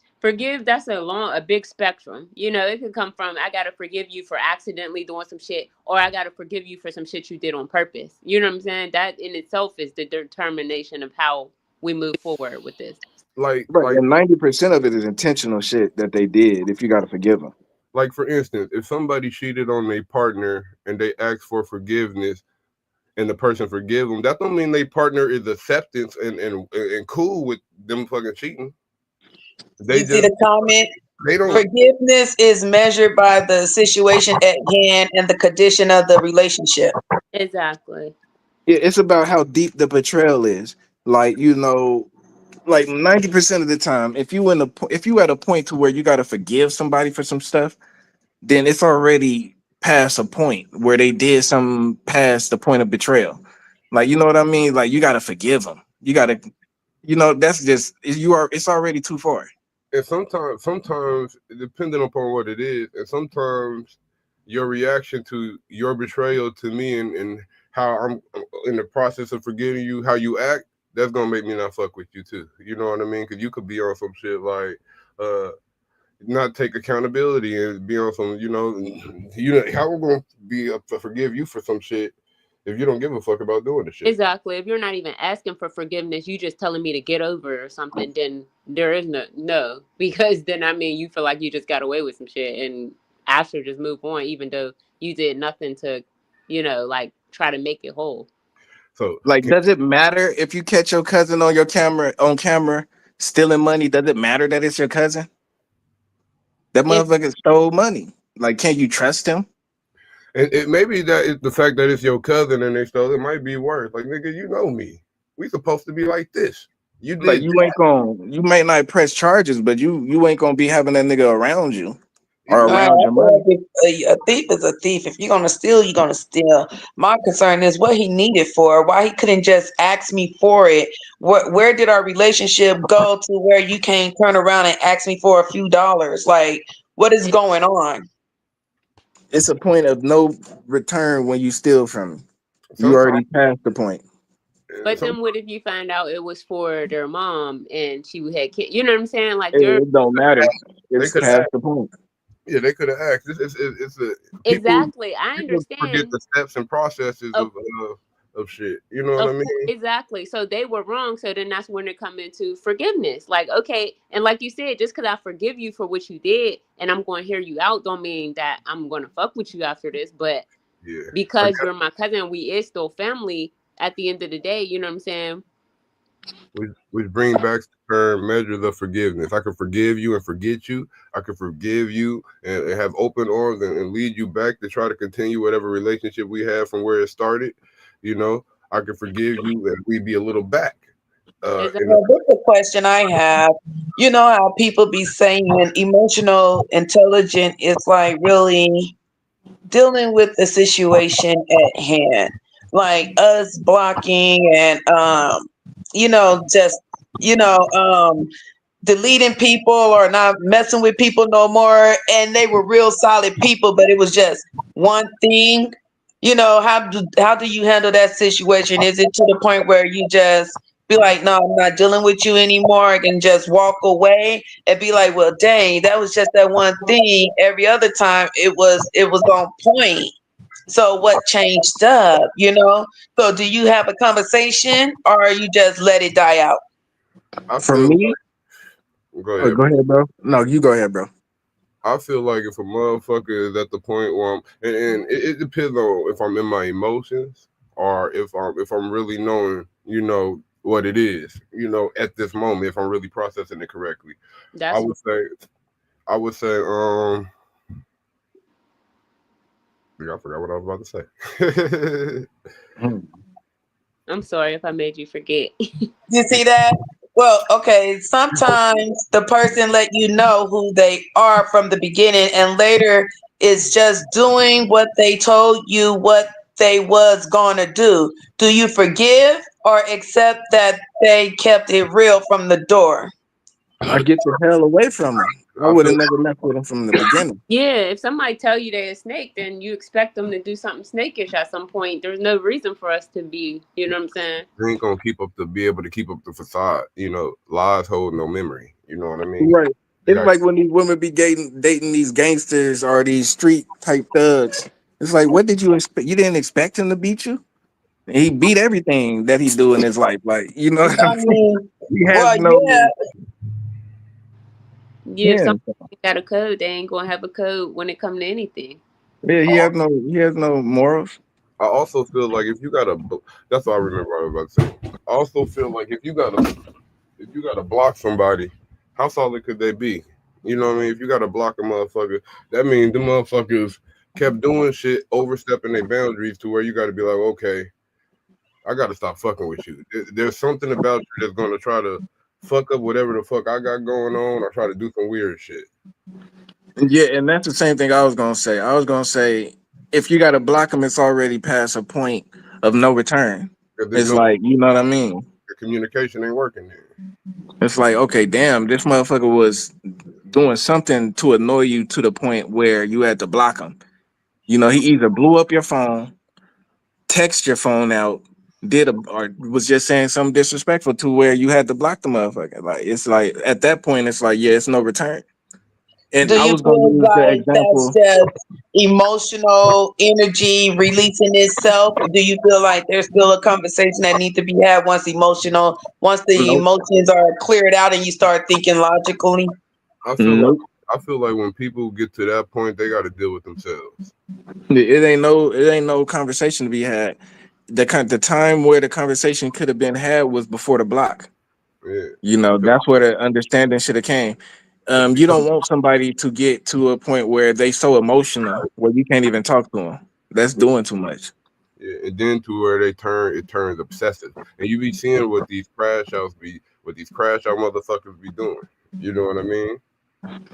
Speaker 3: that's a big spectrum. It could come from I gotta forgive you for accidentally doing some shit, or I gotta forgive you for some shit you did on purpose. You know what I'm saying? That in itself is the determination of how we move forward with this.
Speaker 7: Like,
Speaker 4: right, and 90% of it is intentional shit that they did. If you got to forgive them,
Speaker 7: like for instance, if somebody cheated on their partner and they ask for forgiveness, and the person forgive them, that don't mean their partner is acceptance and cool with them fucking cheating. They
Speaker 1: You see
Speaker 7: just
Speaker 1: the comment?
Speaker 7: they don't.
Speaker 1: Forgiveness is measured by the situation at hand and the condition of the relationship.
Speaker 3: Exactly.
Speaker 4: it's about how deep the betrayal is. Like, like 90% of the time, if you at a point to where you got to forgive somebody for some stuff, then it's already past a point where they did something past the point of betrayal. Like, you know what I mean? Like, you got to forgive them. You got to, that's just it's already too far.
Speaker 7: And sometimes depending upon what it is, and sometimes your reaction to your betrayal to me and how I'm in the process of forgiving you, how you act, that's gonna make me not fuck with you too. You know what I mean? Because you could be on some shit like not take accountability and be on some, how we gonna be up to forgive you for some shit if you don't give a fuck about doing the shit.
Speaker 3: Exactly. If you're not even asking for forgiveness, you just telling me to get over it or something, then there is no, because then you feel like you just got away with some shit and after just move on, even though you did nothing to, like try to make it whole.
Speaker 7: So
Speaker 4: like, does it matter if you catch your cousin on camera stealing money? Does it matter that it's your cousin? That motherfucker stole money. Like, can you trust him?
Speaker 7: And it maybe that is the fact that it's your cousin and they stole it might be worse. Like, nigga, you know me. We supposed to be like this. You
Speaker 4: Like
Speaker 7: did
Speaker 4: you may not press charges, but you ain't gonna be having that nigga around you or
Speaker 7: either way.
Speaker 1: I
Speaker 4: around your
Speaker 1: feel
Speaker 4: money.
Speaker 1: like a thief is a thief. If you're gonna steal, you're gonna steal. My concern is what he needed for. Why he couldn't just ask me for it? Where did our relationship go to where you can't turn around and ask me for a few dollars? Like, what is going on?
Speaker 4: It's a point of no return when you steal from me. You
Speaker 7: Sometimes,
Speaker 4: already passed the point.
Speaker 3: But
Speaker 7: some
Speaker 3: then what if you find out it was for their mom and she had kids? You know what I'm saying? Like
Speaker 4: It don't matter.
Speaker 7: they
Speaker 4: It's
Speaker 7: could have.
Speaker 4: past the point.
Speaker 7: Yeah, they could have asked. It's a people
Speaker 3: exactly. I
Speaker 7: people forget
Speaker 3: understand.
Speaker 7: the steps and processes of shit. You know what I mean?
Speaker 3: Exactly. So they were wrong. So then that's when it come into forgiveness. Like, okay, and like you said, just because I forgive you for what you did and I'm going to hear you out, don't mean that I'm going to fuck with you after this. But
Speaker 7: Yeah.
Speaker 3: because you're my cousin, we is still family at the end of the day. You know what I'm saying?
Speaker 7: Which bring back the term measure the forgiveness. I can forgive you and forget you. I can forgive you and have open arms and lead you back to try to continue whatever relationship we have from where it started. You know, I can forgive you and we be a little back.
Speaker 3: Exactly.
Speaker 1: Well, this is a question I have. You know how people be saying emotional intelligence is like really dealing with the situation at hand, like us blocking and just you know um deleting people or not messing with people no more, and they were real solid people, but it was just one thing. How do you handle that situation? Is it to the point where you just be like, no, I'm not dealing with you anymore, and just walk away and be like, well, dang, that was just that one thing. Every other time it was on point. So what changed up? So do you have a conversation or you just let it die out?
Speaker 7: I
Speaker 4: For
Speaker 7: feel
Speaker 4: me,
Speaker 7: go ahead,
Speaker 4: go
Speaker 7: bro.
Speaker 4: ahead, bro. No, you go ahead, bro.
Speaker 7: I feel like if a motherfucker is at the point where and it depends on if I'm in my emotions or if I'm really knowing, what it is, at this moment, if I'm really processing it correctly. I
Speaker 3: That's
Speaker 7: would say, I would say, I forgot what I was about to say.
Speaker 3: I'm sorry if I made you forget.
Speaker 1: You see that? Well, okay, sometimes the person let you know who they are from the beginning and later is just doing what they told you what they was going to do. Do you forgive or accept that they kept it real from the door?
Speaker 4: I get the hell away from them. I
Speaker 7: I
Speaker 4: would
Speaker 7: feel
Speaker 4: have never messed with them from the beginning.
Speaker 3: Yeah, if somebody tell you they're a snake, then you expect them to do something snakish at some point. There's no reason for us to be, you know what I'm saying?
Speaker 7: they ain't gonna be able to keep up the facade. Lies hold no memory. You know what I mean?
Speaker 4: Right.
Speaker 7: You
Speaker 4: It's
Speaker 7: got
Speaker 4: like when these women be dating these gangsters or these street type thugs. It's like, what did you expect? You didn't expect him to beat you? He beat everything that he do in his life. Like, you know what
Speaker 1: I
Speaker 4: I'm saying?
Speaker 1: mean,
Speaker 4: He has
Speaker 1: well,
Speaker 4: no
Speaker 1: yeah,
Speaker 3: Yeah, if
Speaker 4: yeah.
Speaker 3: somebody got a code, they ain't gonna have a code when it come to anything.
Speaker 4: Yeah, he has no morals.
Speaker 7: I also feel like if you got a, that's what I remember what I was about to say. I also feel like if you gotta block somebody, how solid could they be? You know what I mean? If you gotta block a motherfucker, that means the motherfuckers kept doing shit, overstepping their boundaries to where you got to be like, okay, I got to stop fucking with you. There's something about you that's gonna try to fuck up whatever the fuck I got going on, or try to do some weird shit.
Speaker 4: Yeah, and that's the same thing I was gonna say. I was gonna say if you gotta block him, it's already past a point of no return.
Speaker 7: Because there's
Speaker 4: It's
Speaker 7: no
Speaker 4: like, you know what I mean?
Speaker 7: communication ain't working there.
Speaker 4: It's like, okay, damn, this motherfucker was doing something to annoy you to the point where you had to block him. You know, he either blew up your phone, text your phone out, or was just saying something disrespectful to where you had to block the motherfucker. Like it's like at that point, it's like, yeah, it's no return. And
Speaker 1: do
Speaker 4: I
Speaker 1: you
Speaker 4: was gonna
Speaker 1: feel
Speaker 4: use the
Speaker 1: like that's
Speaker 4: example.
Speaker 1: just emotional energy releasing itself? Do you feel like there's still a conversation that needs to be had once the
Speaker 4: Nope,
Speaker 1: emotions are cleared out and you start thinking logically?
Speaker 7: I feel like
Speaker 4: nope.
Speaker 7: I feel like when people get to that point, they got to deal with themselves.
Speaker 4: It ain't no conversation to be had. The time where the conversation could have been had was before the block.
Speaker 7: Yeah,
Speaker 4: You know, that's where the understanding should have came. You don't want somebody to get to a point where they so emotional where you can't even talk to them. That's doing too much.
Speaker 7: Yeah, and then to where it turns obsessive, and you be seeing what these crash outs motherfuckers be doing. You know what I mean?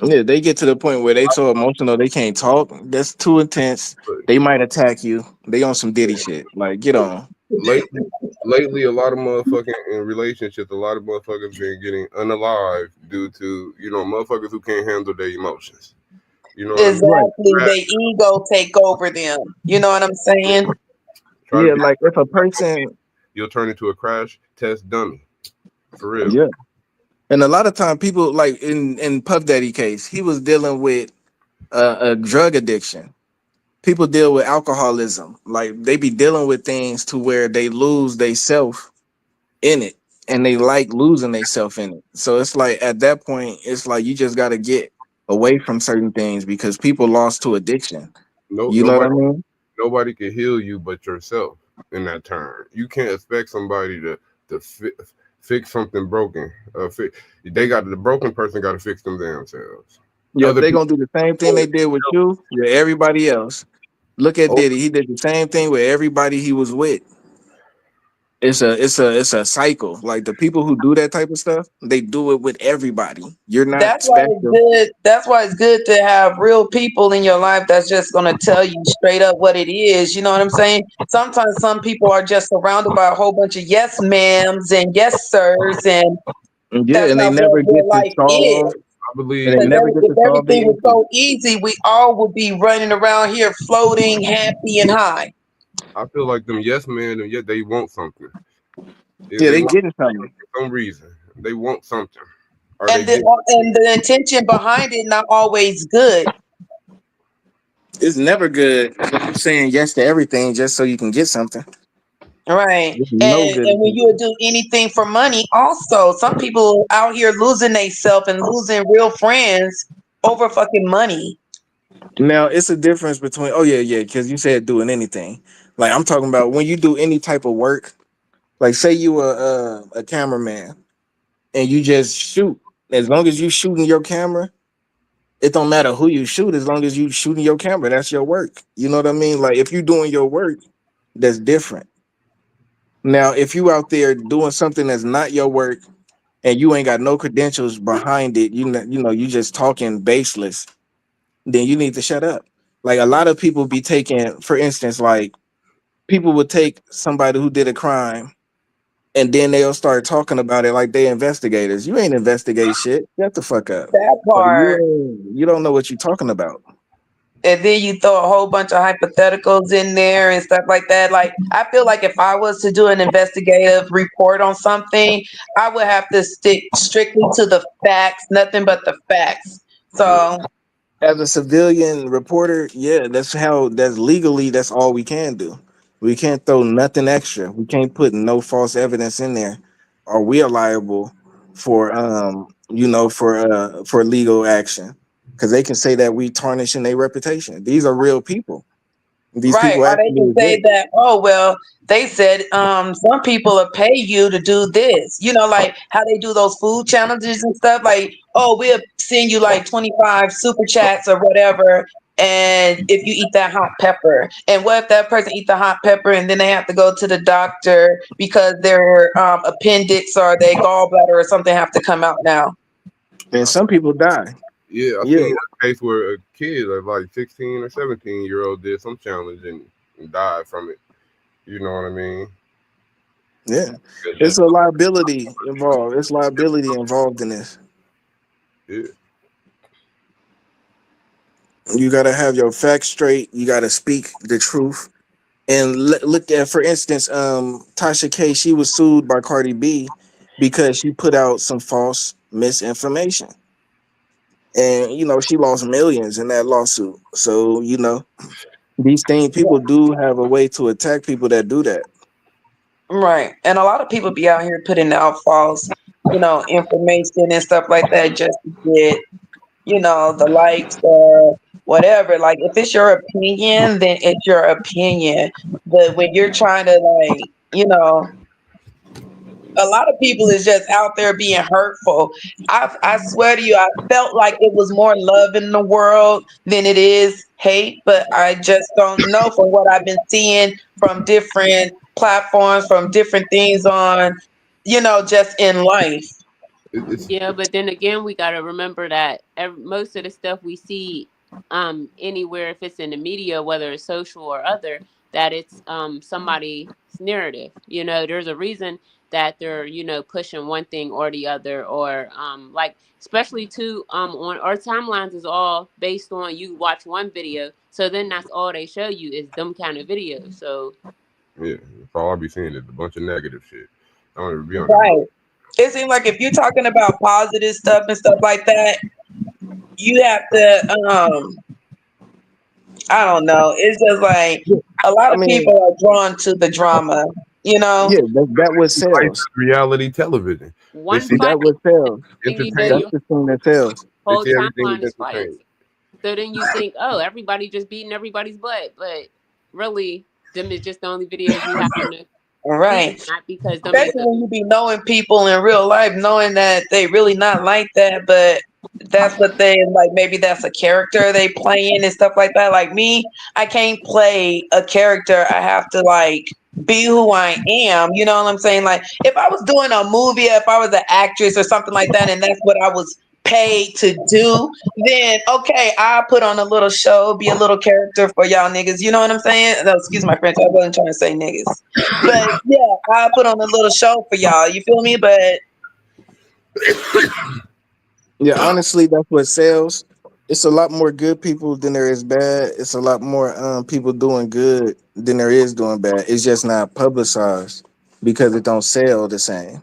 Speaker 4: Yeah, they get to the point where they so emotional they can't talk. That's too intense.
Speaker 7: But
Speaker 4: They might attack you. They on some Diddy shit. Like, get on.
Speaker 7: lately, a lot of motherfucking in relationships, a lot of motherfuckers been getting unalive due to motherfuckers who can't handle their emotions. You know what I mean?
Speaker 1: Exactly.
Speaker 7: Crash,
Speaker 1: The ego take over them. You know what I'm saying?
Speaker 7: try to
Speaker 4: Yeah,
Speaker 7: be,
Speaker 4: like if a person,
Speaker 7: you'll turn into a crash test dummy for real.
Speaker 4: yeah. And a lot of time people like in Puff Daddy case, he was dealing with a drug addiction. People deal with alcoholism. Like they be dealing with things to where they lose they self in it, and they like losing they self in it. So it's like at that point, it's like you just got to get away from certain things because people lost to addiction.
Speaker 7: No,
Speaker 4: You know what I mean?
Speaker 7: nobody can heal you but yourself in that turn. You can't expect somebody to fix something broken. The broken person got to fix them themselves.
Speaker 4: Yeah, if
Speaker 7: Other
Speaker 4: they
Speaker 7: people,
Speaker 4: gonna do the same thing they did with you, yeah, everybody else. Look at Diddy. He did the same thing with everybody he was with. It's a cycle. Like the people who do that type of stuff, they do it with everybody. You're not
Speaker 1: That's why it's
Speaker 4: special.
Speaker 1: good. That's why it's good to have real people in your life that's just gonna tell you straight up what it is. You know what I'm saying? Sometimes some people are just surrounded by a whole bunch of yes ma'ams and yes sirs, and
Speaker 4: Yeah,
Speaker 1: that's
Speaker 4: and they
Speaker 1: not what
Speaker 4: never
Speaker 1: real
Speaker 4: get to
Speaker 1: life is.
Speaker 4: solve,
Speaker 7: I
Speaker 4: and
Speaker 7: believe
Speaker 4: they
Speaker 1: Because
Speaker 4: never get
Speaker 1: if
Speaker 4: to solve the
Speaker 1: everything was
Speaker 4: issue.
Speaker 1: so easy, we all would be running around here floating, happy and high.
Speaker 7: I feel like them yes men, and yet they want something.
Speaker 4: Yeah,
Speaker 7: They
Speaker 4: they
Speaker 7: want
Speaker 4: getting something.
Speaker 7: for some reason. They want something, or they
Speaker 1: And
Speaker 7: get.
Speaker 1: the intention behind it not always good.
Speaker 4: It's never good if you're saying yes to everything just so you can get something.
Speaker 1: Right.
Speaker 4: It's no
Speaker 1: And
Speaker 4: good.
Speaker 1: when you would do anything for money, also some people out here losing themselves and losing real friends over fucking money.
Speaker 4: Now it's a difference between yeah, because you said doing anything. Like I'm talking about when you do any type of work. Like say you a cameraman and you just shoot. As long as you shooting your camera, it don't matter who you shoot. As long as you shooting your camera, that's your work. You know what I mean? Like if you doing your work, that's different. Now if you out there doing something that's not your work and you ain't got no credentials behind it, you just talking baseless, then you need to shut up. Like a lot of people be taking, for instance, like people would take somebody who did a crime and then they'll start talking about it like they investigators. You ain't investigate shit. Shut the fuck up.
Speaker 1: That
Speaker 4: Like
Speaker 1: part.
Speaker 4: you don't know what you're talking about.
Speaker 1: And then you throw a whole bunch of hypotheticals in there and stuff like that. Like I feel like if I was to do an investigative report on something, I would have to stick strictly to the facts, nothing but the facts. So
Speaker 4: As a civilian reporter, yeah, that's legally that's all we can do. We can't throw nothing extra. We can't put no false evidence in there, or we are liable for for legal action. Because they can say that we tarnishing their reputation. These are real people. These
Speaker 1: right,
Speaker 4: people
Speaker 1: or they
Speaker 4: actually
Speaker 1: can say
Speaker 4: exist.
Speaker 1: that, oh well, they said some people will pay you to do this. You know, like how they do those food challenges and stuff. Like, oh, we'll send you like 25 super chats or whatever. And if you eat that hot pepper, and what if that person eat the hot pepper and then they have to go to the doctor because their appendix or their gallbladder or something have to come out now?
Speaker 4: And some people die.
Speaker 7: Yeah, I
Speaker 4: Yeah.
Speaker 7: seen a case where a kid, like 16 or 17-year-old, did some challenge and died from it. You know what I mean?
Speaker 4: Yeah. It's a liability involved. It's liability involved in this.
Speaker 7: Yeah.
Speaker 4: You got to have your facts straight. You got to speak the truth. And look at, for instance, Tasha K. She was sued by Cardi B because she put out some false misinformation, and she lost millions in that lawsuit. So these things, people do have a way to attack people that do that.
Speaker 1: Right. And a lot of people be out here putting out false, information and stuff like that just to get, the likes or whatever. Like if it's your opinion, then it's your opinion. But when you're trying to like, a lot of people is just out there being hurtful. I swear to you, I felt like it was more love in the world than it is hate, but I just don't know from what I've been seeing from different platforms, from different things on, just in life.
Speaker 7: It's
Speaker 3: Yeah, but then again, we got to remember that most of the stuff we see anywhere, if it's in the media, whether it's social or other, that it's somebody's narrative. There's a reason that they're pushing one thing or the other, or like especially too on our timelines is all based on you watch one video, so then that's all they show you is them kind of videos. So
Speaker 7: yeah, that's all I be seeing is a bunch of negative shit. I don't even be on that.
Speaker 1: Right. It seems like if you're talking about positive stuff and stuff like that, you have to I don't know. It's just like a lot
Speaker 4: I
Speaker 1: of
Speaker 4: mean,
Speaker 1: people are drawn to the drama, you know?
Speaker 4: yeah, that what
Speaker 7: Life is
Speaker 4: sells.
Speaker 7: reality television. They
Speaker 3: one
Speaker 7: see
Speaker 4: See,
Speaker 3: fight,
Speaker 4: that
Speaker 7: everything
Speaker 4: what sells.
Speaker 3: and you
Speaker 7: as
Speaker 3: know
Speaker 4: That's
Speaker 3: your
Speaker 7: entertainment.
Speaker 4: the thing that sells.
Speaker 7: They
Speaker 3: whole
Speaker 7: see everything
Speaker 3: timeline
Speaker 7: as
Speaker 3: is fights.
Speaker 7: entertainment.
Speaker 3: So then you think, oh, everybody just beating everybody's butt, but really, them is just the only videos you happen to see,
Speaker 1: Right.
Speaker 3: not because them is
Speaker 1: Especially when you be knowing people in real life, knowing that they really not like that, but that's what they like. Maybe that's a character they playing and stuff like that. Like me, I can't play a character. I have to like be who I am. You know what I'm saying? Like if I was doing a movie, if I was an actress or something like that, and that's what I was paid to do, then okay, I'll put on a little show, be a little character for y'all niggas. You know what I'm saying? No, excuse my French. I wasn't trying to say niggas. But yeah, I'll put on a little show for y'all. You feel me? But
Speaker 4: Yeah, honestly, that's what sells. It's a lot more good people than there is bad. It's a lot more people doing good than there is doing bad. It's just not publicized because it don't sell the same.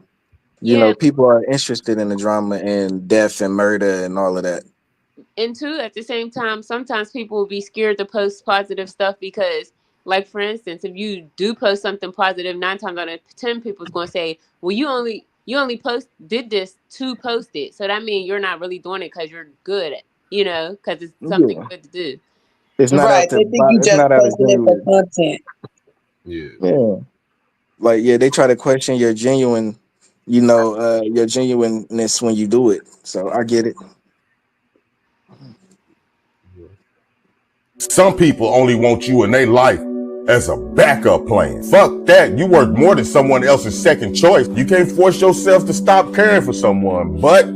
Speaker 3: yeah.
Speaker 4: People are interested in the drama and death and murder and all of that.
Speaker 3: And two, at the same time, sometimes people will be scared to post positive stuff because, like for instance, if you do post something positive, 9 times out of 10, people's going to say, "Well, you only did this to post it, so that means you're not really doing it because you're good at, because it's something
Speaker 4: Yeah,
Speaker 3: good to do."
Speaker 4: it's not
Speaker 1: right,
Speaker 4: out
Speaker 1: they
Speaker 4: to
Speaker 1: think you
Speaker 4: it's
Speaker 1: just
Speaker 4: not out of
Speaker 1: posting it for
Speaker 4: genuine.
Speaker 1: content.
Speaker 7: Yeah.
Speaker 4: Yeah, like yeah, they try to question your genuine, your genuineness when you do it. So I get it.
Speaker 11: Some people only want you in their life as a backup plan. Fuck that. You work more than someone else's second choice. You can't force yourself to stop caring for someone, but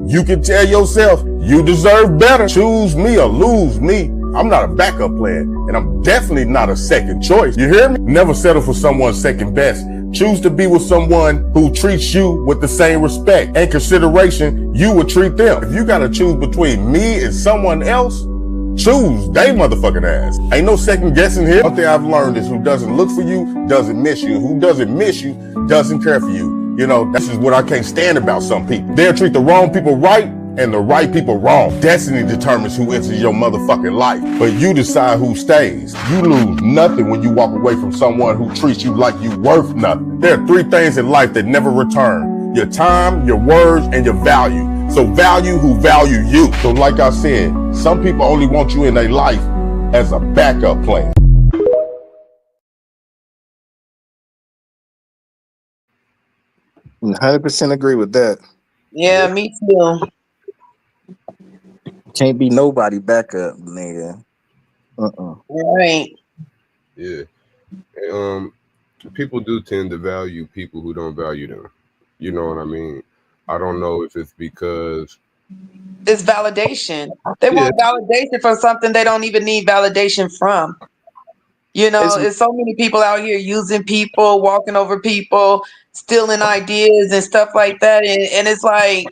Speaker 11: you can tell yourself you deserve better. Choose me or lose me. I'm not a backup plan, and I'm definitely not a second choice. You hear me? Never settle for someone's second best. Choose to be with someone who treats you with the same respect and consideration you would treat them. If you gotta choose between me and someone else, choose they motherfucking ass. Ain't no second guessing here. One thing I've learned is who doesn't look for you doesn't miss you. Who doesn't miss you doesn't care for you. This is what I can't stand about some people. They'll treat the wrong people right and the right people wrong. Destiny determines who enters your motherfucking life, but you decide who stays. You lose nothing when you walk away from someone who treats you like you worth nothing. There are 3 things in life that never return: your time, your words, and your value. So value who value you. So like I said, some people only want you in their life as a backup plan.
Speaker 4: 100% agree with that.
Speaker 1: Yeah,
Speaker 7: Yeah.
Speaker 1: me too.
Speaker 4: Can't be nobody backup, nigga.
Speaker 1: Right.
Speaker 7: Yeah. People do tend to value people who don't value them. You know what I mean? I don't know if it's because
Speaker 1: It's validation. They
Speaker 7: yeah,
Speaker 1: want validation from something they don't even need validation from.
Speaker 4: It's
Speaker 1: It's so many people out here using people, walking over people, stealing ideas and stuff like that. And it's like,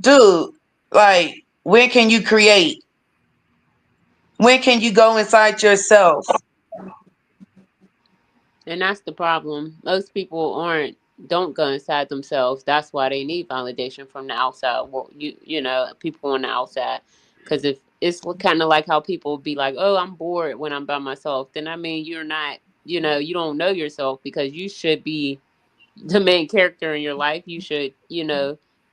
Speaker 1: dude, like, when can you create? When can you go inside yourself?
Speaker 3: And that's the problem. Most people don't go inside themselves. That's why they need validation from the outside. Well, people on the outside. Because if it's kind of like how people be like, "Oh, I'm bored when I'm by myself," then I mean you're not. You don't know yourself because you should be the main character in your life. You should,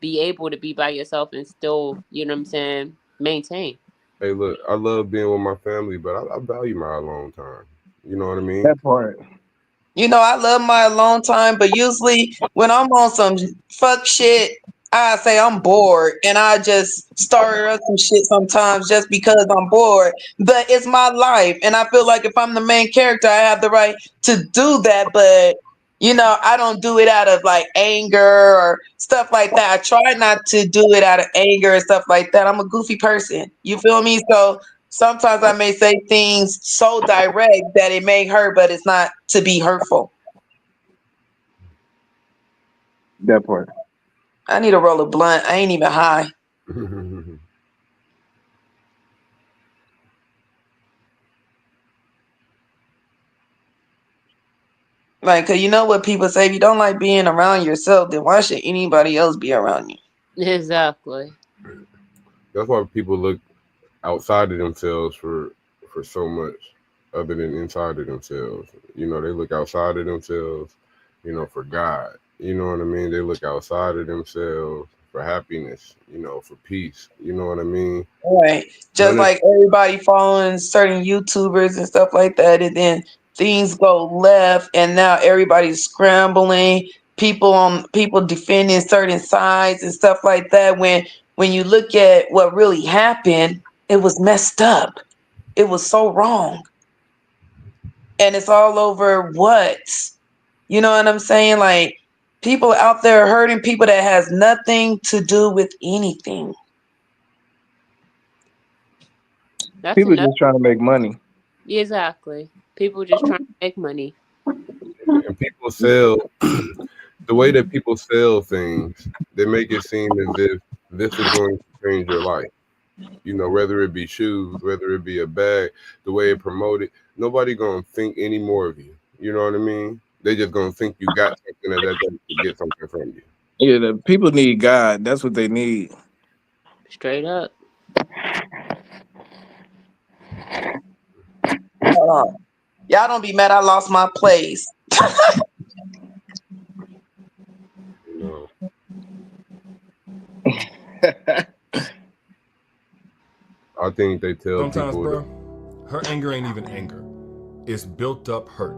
Speaker 3: be able to be by yourself and still, you know what I'm saying, maintain.
Speaker 7: hey, look, I love being with my family, but I value my alone time. You know what I mean?
Speaker 4: that part.
Speaker 1: You know, I love my alone time, but usually when I'm on some fuck shit, I say I'm bored and I just start up some shit sometimes just because I'm bored. But it's my life. And I feel like if I'm the main character, I have the right to do that. But, you know, I don't do it out of like anger or stuff like that. I try not to do it out of anger and stuff like that. I'm a goofy person. You feel me? So sometimes I may say things so direct that it may hurt, but it's not to be hurtful.
Speaker 4: That part.
Speaker 1: I need a roll of blunt. I ain't even high. Like, 'cause you know what people say, if you don't like being around yourself, then why should anybody else be around you?
Speaker 3: Exactly.
Speaker 7: That's why people look outside of themselves for so much other than inside of themselves. You know, they look outside of themselves, you know, for God. You know what I mean? They look outside of themselves for happiness, you know, for peace. You know what I mean?
Speaker 1: Right. Just like everybody following certain YouTubers and stuff like that, and then things go left, and now everybody's scrambling. People defending certain sides and stuff like that. When you look at what really happened, it was messed up. It was so wrong, and it's all over what, you know what I'm saying? Like people out there hurting people that has nothing to do with anything.
Speaker 3: That's
Speaker 4: People
Speaker 3: enough.
Speaker 4: just trying to make money.
Speaker 3: Exactly. People just trying to make money.
Speaker 7: And people sell the way that people sell things, they make it seem as if this is going to change your life. You know, whether it be shoes, whether it be a bag, the way it promoted, nobody gonna think any more of you. You know what I mean? They just gonna think you got something that they can get something from you.
Speaker 4: Yeah, the people need God. That's what they need.
Speaker 3: Straight up.
Speaker 1: Hold on. Y'all don't be mad I lost my place.
Speaker 7: You know. I think they tell
Speaker 12: sometimes,
Speaker 7: people
Speaker 12: bro, her anger ain't even anger. It's built up hurt.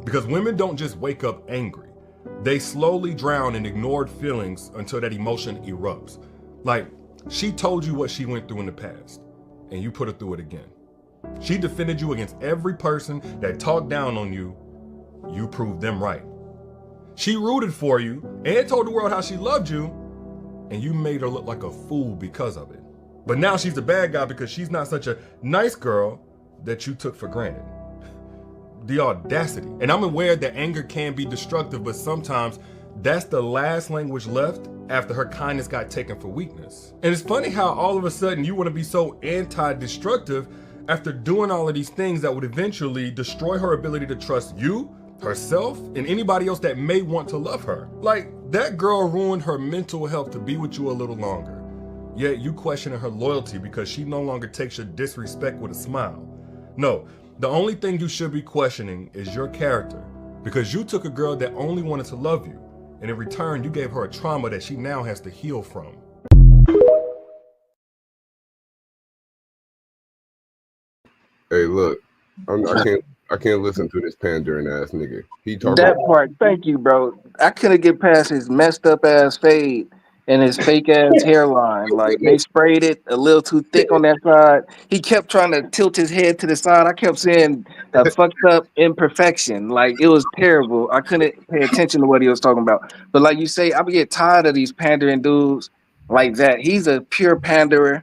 Speaker 12: Because women don't just wake up angry. They slowly drown in ignored feelings until that emotion erupts. Like, she told you what she went through in the past, and you put her through it again. She defended you against every person that talked down on you. You proved them right. She rooted for you and told the world how she loved you, and you made her look like a fool because of it. But now she's the bad guy because she's not such a nice girl that you took for granted. The audacity. And I'm aware that anger can be destructive, but sometimes that's the last language left after her kindness got taken for weakness. And it's funny how all of a sudden you want to be so anti-destructive after doing all of these things that would eventually destroy her ability to trust you, herself, and anybody else that may want to love her. Like, that girl ruined her mental health to be with you a little longer. Yet you questioning her loyalty because she no longer takes your disrespect with a smile. No, the only thing you should be questioning is your character, because you took a girl that only wanted to love you, and in return you gave her a trauma that she now has to heal from.
Speaker 7: hey, look, I can't listen to this pandering ass nigga. He talking
Speaker 4: That part, thank you, bro. I couldn't get past his messed up ass fade and his fake ass hairline. Like, they sprayed it a little too thick on that side. He kept trying to tilt his head to the side. I kept seeing a fucked up imperfection. Like, it was terrible. I couldn't pay attention to what he was talking about. But like you say, I get tired of these pandering dudes like that. He's a pure panderer.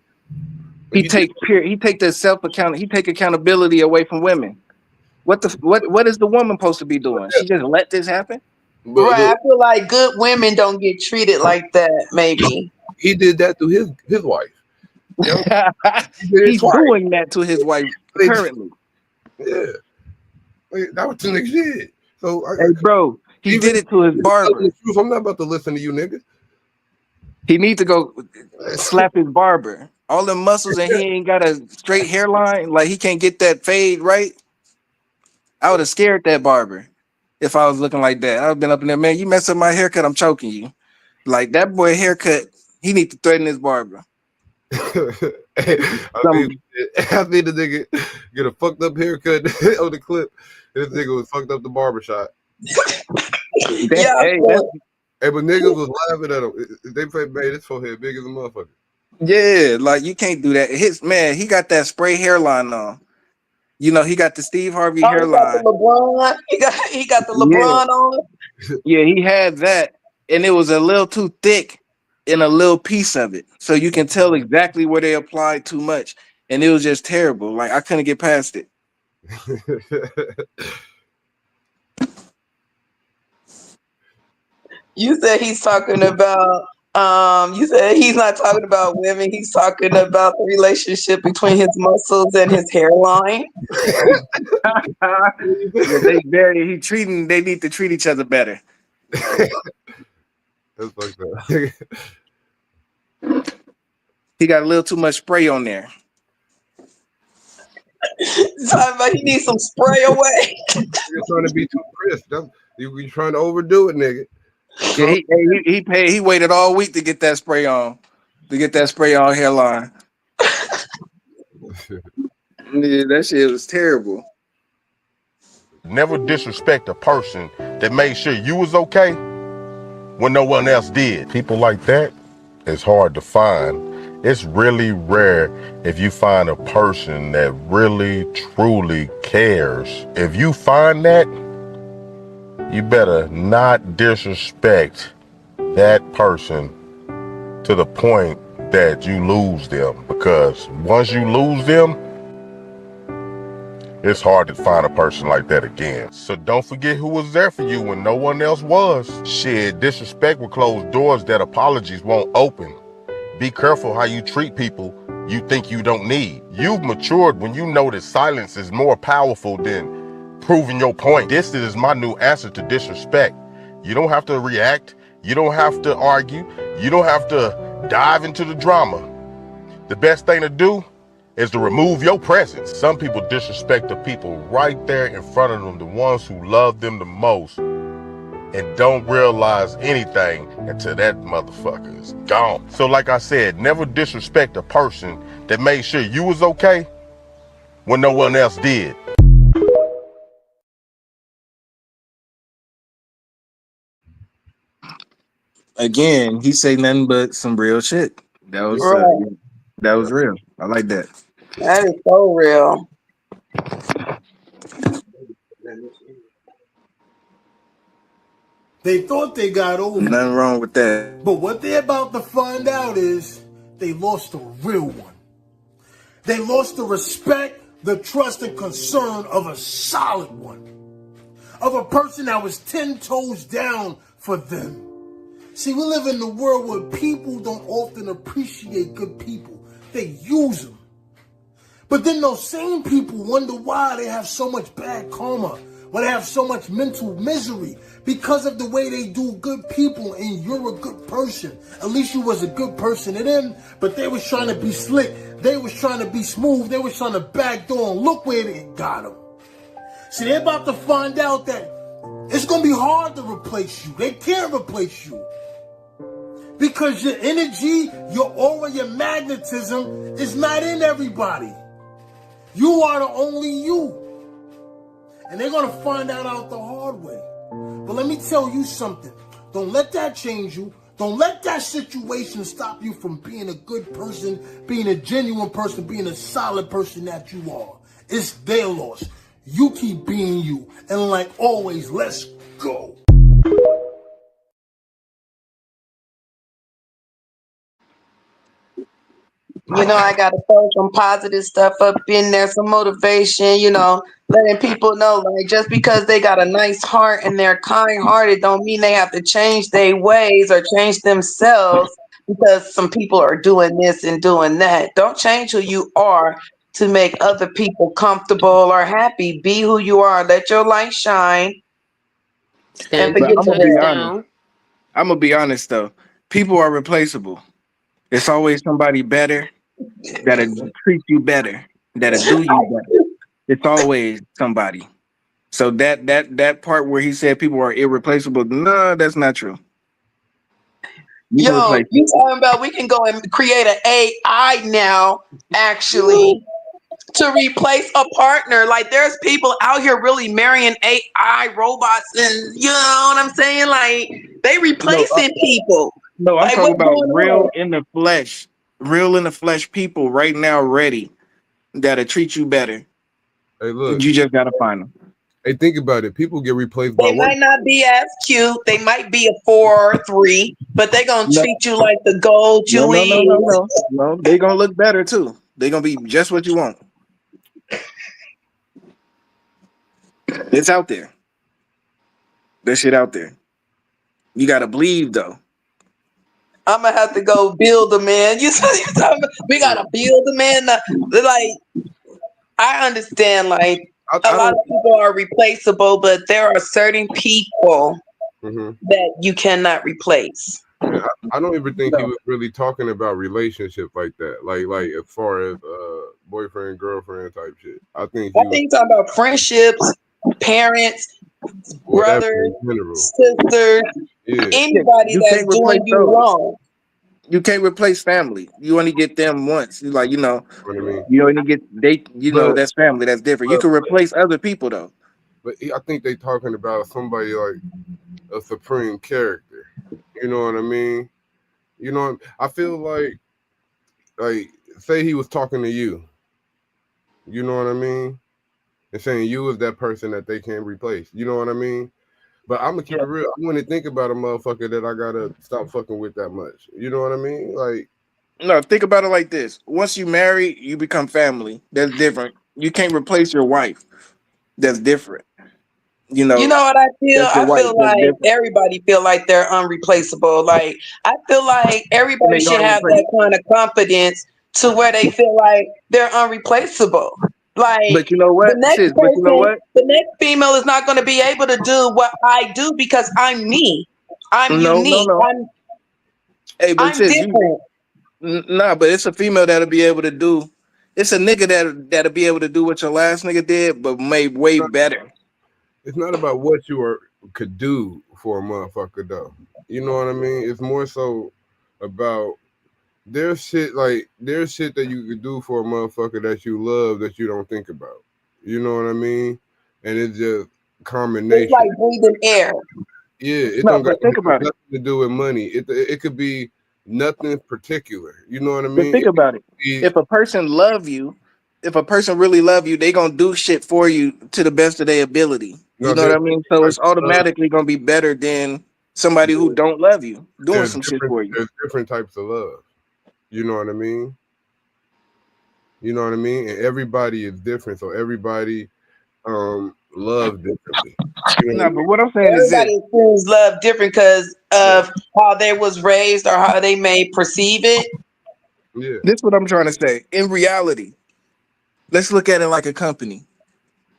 Speaker 4: He take accountability away from women. What is the woman supposed to be doing? She just let this happen?
Speaker 1: Right. I feel like good women don't get treated like that, maybe.
Speaker 7: He did that to his wife.
Speaker 4: He's doing that to his wife currently.
Speaker 7: Yeah. That was the nigga shit. So
Speaker 4: hey, bro, he did it to his barber.
Speaker 7: I'm not about to listen to you, nigga.
Speaker 4: He needs to go slap his barber. All the muscles and he ain't got a straight hairline. Like, he can't get that fade right. I would have scared that barber if I was looking like that. I would have been up in there, man, you mess up my haircut, I'm choking you. Like, that boy haircut, he need to threaten his barber.
Speaker 7: I seen the nigga get a fucked up haircut on the clip. This nigga was fucked up the barbershop.
Speaker 1: Yeah,
Speaker 4: Hey,
Speaker 7: Hey, but niggas was laughing at him. They made his forehead big as a motherfucker.
Speaker 4: yeah, like you can't do that. He got that spray hairline on. You know, he got the Steve Harvey
Speaker 1: oh, he got the
Speaker 4: hairline.
Speaker 1: LeBron. He got the
Speaker 4: Yeah,
Speaker 1: LeBron on.
Speaker 4: yeah, he had that, and it was a little too thick in a little piece of it, so you can tell exactly where they applied too much, and it was just terrible. Like I couldn't get past it.
Speaker 1: You said he's talking about. You said he's not talking about women. He's talking about the relationship between his muscles and his hairline.
Speaker 4: Yeah, they need to treat each other better.
Speaker 7: That's fucked up.
Speaker 4: He got a little too much spray on there.
Speaker 1: Talking about he needs some spray away.
Speaker 7: You're trying to be too crisp. You trying to overdo it, nigga.
Speaker 4: Yeah, he waited all week to get that spray on, hairline. Yeah, that shit was terrible.
Speaker 11: Never disrespect a person that made sure you was okay when no one else did. People like that is hard to find. It's really rare if you find a person that really, truly cares. If you find that, you better not disrespect that person to the point that you lose them. Because once you lose them, it's hard to find a person like that again. So don't forget who was there for you when no one else was. Shit, disrespect will close doors that apologies won't open. Be careful how you treat people you think you don't need. You've matured when you know that silence is more powerful than proving your point. This is my new answer to disrespect. You don't have to react. You don't have to argue. You don't have to dive into the drama. The best thing to do is to remove your presence. Some people disrespect the people right there in front of them, the ones who love them the most, and don't realize anything until that motherfucker is gone. So like I said, never disrespect a person that made sure you was okay when no one else did.
Speaker 4: Again, he say nothing but some real shit. That was
Speaker 1: Right.
Speaker 4: that was real. I like that.
Speaker 1: That is so real.
Speaker 8: They thought they got over,
Speaker 4: Nothing wrong with that.
Speaker 8: but what they're about to find out is they lost a real one. They lost the respect, the trust, and concern of a solid one. Of a person that was 10 toes down for them. See, we live in a world where people don't often appreciate good people. They use them. But then those same people wonder why they have so much bad karma, why they have so much mental misery, because of the way they do good people, and you're a good person. At least you was a good person to them, but they was trying to be slick. They was trying to be smooth. They was trying to backdoor, and look where they got them. See, they're about to find out that it's going to be hard to replace you. They can't replace you. Because your energy, your aura, your magnetism is not in everybody. You are the only you. And they're going to find out the hard way. But let me tell you something. Don't let that change you. Don't let that situation stop you from being a good person, being a genuine person, being a solid person that you are. It's their loss. You keep being you. And like always, let's go.
Speaker 1: You know, I got to throw some positive stuff up in there, some motivation, you know, letting people know, like, just because they got a nice heart and they're kind-hearted don't mean they have to change their ways or change themselves because some people are doing this and doing that. Don't change who you are to make other people comfortable or happy. Be who you are. Let your light shine.
Speaker 3: Stand
Speaker 1: And
Speaker 3: ten
Speaker 1: forget
Speaker 4: I'm gonna
Speaker 1: the
Speaker 3: toes
Speaker 4: be
Speaker 1: rest.
Speaker 4: honest.
Speaker 3: down.
Speaker 4: I'm gonna be honest though. People are replaceable. It's always somebody better that'll treat you better, that'll do you better. It's always somebody. So that part where he said people are irreplaceable, no, that's not true. You can
Speaker 1: Yo,
Speaker 4: replace
Speaker 1: you talking about we can go and create an AI now, actually, to replace a partner. Like there's people out here really marrying AI robots, and you know what I'm saying? Like they replacing people.
Speaker 4: No, I'm
Speaker 1: Like
Speaker 4: talking
Speaker 1: what's
Speaker 4: about
Speaker 1: going
Speaker 4: real
Speaker 1: on?
Speaker 4: real in the flesh people right now ready that'll treat you better.
Speaker 7: Hey, look.
Speaker 4: You just gotta find them.
Speaker 7: Hey, think about it. People get replaced by
Speaker 1: They
Speaker 7: one.
Speaker 1: might not be as cute. They might be a 4 or 3, but they gonna
Speaker 4: No,
Speaker 1: treat you like the gold
Speaker 4: no,
Speaker 1: you
Speaker 4: no, no, no,
Speaker 1: is.
Speaker 4: no. No, they gonna look better too. They gonna be just what you want. It's out there. That shit out there. You gotta believe though.
Speaker 1: I'm gonna have to go build a man. We gotta build a man. Like I understand, like
Speaker 7: I
Speaker 1: a lot
Speaker 7: don't.
Speaker 1: of people are replaceable, but there are certain people
Speaker 7: Mm-hmm.
Speaker 1: that you cannot replace.
Speaker 7: Yeah, I don't even think he
Speaker 4: No.
Speaker 7: was really talking about relationships like that. Like as far as boyfriend girlfriend type shit. I think
Speaker 1: I
Speaker 7: he was
Speaker 1: think talking about friendships, parents,
Speaker 7: whatever
Speaker 1: brothers,
Speaker 7: in general.
Speaker 1: sisters,
Speaker 7: Yeah,
Speaker 4: Yeah,
Speaker 1: anybody
Speaker 4: you
Speaker 1: that's
Speaker 4: can't
Speaker 1: doing
Speaker 4: replace
Speaker 1: you
Speaker 4: those.
Speaker 1: wrong.
Speaker 4: You can't replace family. You only get them once. You like,
Speaker 7: you know what I mean.
Speaker 4: you only get they.
Speaker 7: But
Speaker 4: That's family. That's different. You
Speaker 7: but
Speaker 4: can replace other people though.
Speaker 7: I think they talking about somebody like a supreme character. You know what I mean? You know, I feel like say he was talking to you. You know what I mean? And saying you is that person that they can't replace. You know what I mean? But I'm gonna keep
Speaker 4: Yeah.
Speaker 7: it real. I want to think about a motherfucker that I gotta stop fucking with that much. You know what I mean? Like,
Speaker 4: No, think about it like this. Once you marry, you become family. That's different. You can't replace your wife. That's different. You
Speaker 1: You
Speaker 4: know,
Speaker 1: know what I feel?
Speaker 4: that's your
Speaker 1: I
Speaker 4: wife.
Speaker 1: feel
Speaker 4: That's
Speaker 1: like
Speaker 4: different.
Speaker 1: everybody feel like they're unreplaceable. Like I feel like
Speaker 4: And
Speaker 1: everybody
Speaker 4: they
Speaker 1: should
Speaker 4: are
Speaker 1: have that
Speaker 4: replaceable.
Speaker 1: kind of confidence to where they feel like they're unreplaceable. Like
Speaker 4: But you know
Speaker 1: the
Speaker 4: what,
Speaker 1: next
Speaker 4: sis? But you know
Speaker 1: person,
Speaker 4: what?
Speaker 1: the next female is not going to be able to do what I do because I'm me. I'm
Speaker 4: No, no,
Speaker 1: unique.
Speaker 4: no. Hey, but
Speaker 1: I'm
Speaker 4: sis,
Speaker 1: different.
Speaker 4: nah. But it's a female that'll be able to do. It's a nigga that'll be able to do what your last nigga did, but made way better.
Speaker 7: it's not about what you could do for a motherfucker though. You know what I mean? It's more so about there's shit that you could do for a motherfucker that you love that you don't think about. You know what I mean? And it's just
Speaker 1: It's
Speaker 7: combination.
Speaker 1: like breathing air.
Speaker 7: Yeah, it
Speaker 4: No,
Speaker 7: don't got
Speaker 4: but think about it.
Speaker 7: nothing to do with money. It could be nothing particular. You know what I
Speaker 4: But
Speaker 7: mean?
Speaker 4: think
Speaker 7: It
Speaker 4: about it.
Speaker 7: could be,
Speaker 4: If a person love you, if a person really love you, they gonna do shit for you to the best of their ability. You
Speaker 7: no,
Speaker 4: know what
Speaker 7: there's
Speaker 4: I mean? So
Speaker 7: types
Speaker 4: it's
Speaker 7: of love.
Speaker 4: automatically gonna be better than somebody who don't love you doing some shit for you.
Speaker 7: There's different types of love. You know what I mean? You know what I mean? And everybody is different, so everybody love differently. You know what
Speaker 4: No,
Speaker 7: I
Speaker 4: but what I'm saying is this.
Speaker 1: Everybody experiences love different because
Speaker 7: mean?
Speaker 1: of how they was raised or how they may perceive it.
Speaker 7: Yeah.
Speaker 4: This is what I'm trying to say. In reality, let's look at it like a company.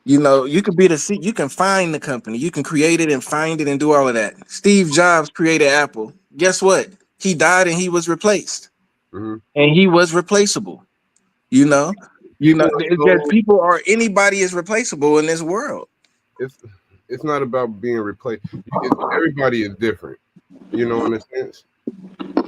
Speaker 4: You know, you could be the seat, you can find the company, you can create it and find it and do all of that. Steve Jobs created Apple. Guess what? He died and he was replaced.
Speaker 7: Mm-hmm.
Speaker 4: And he was replaceable. You know,
Speaker 7: People are
Speaker 4: it's just
Speaker 7: so
Speaker 4: people or anybody is replaceable in this world.
Speaker 7: it's not about being replaced. Everybody is different. You know, in a sense,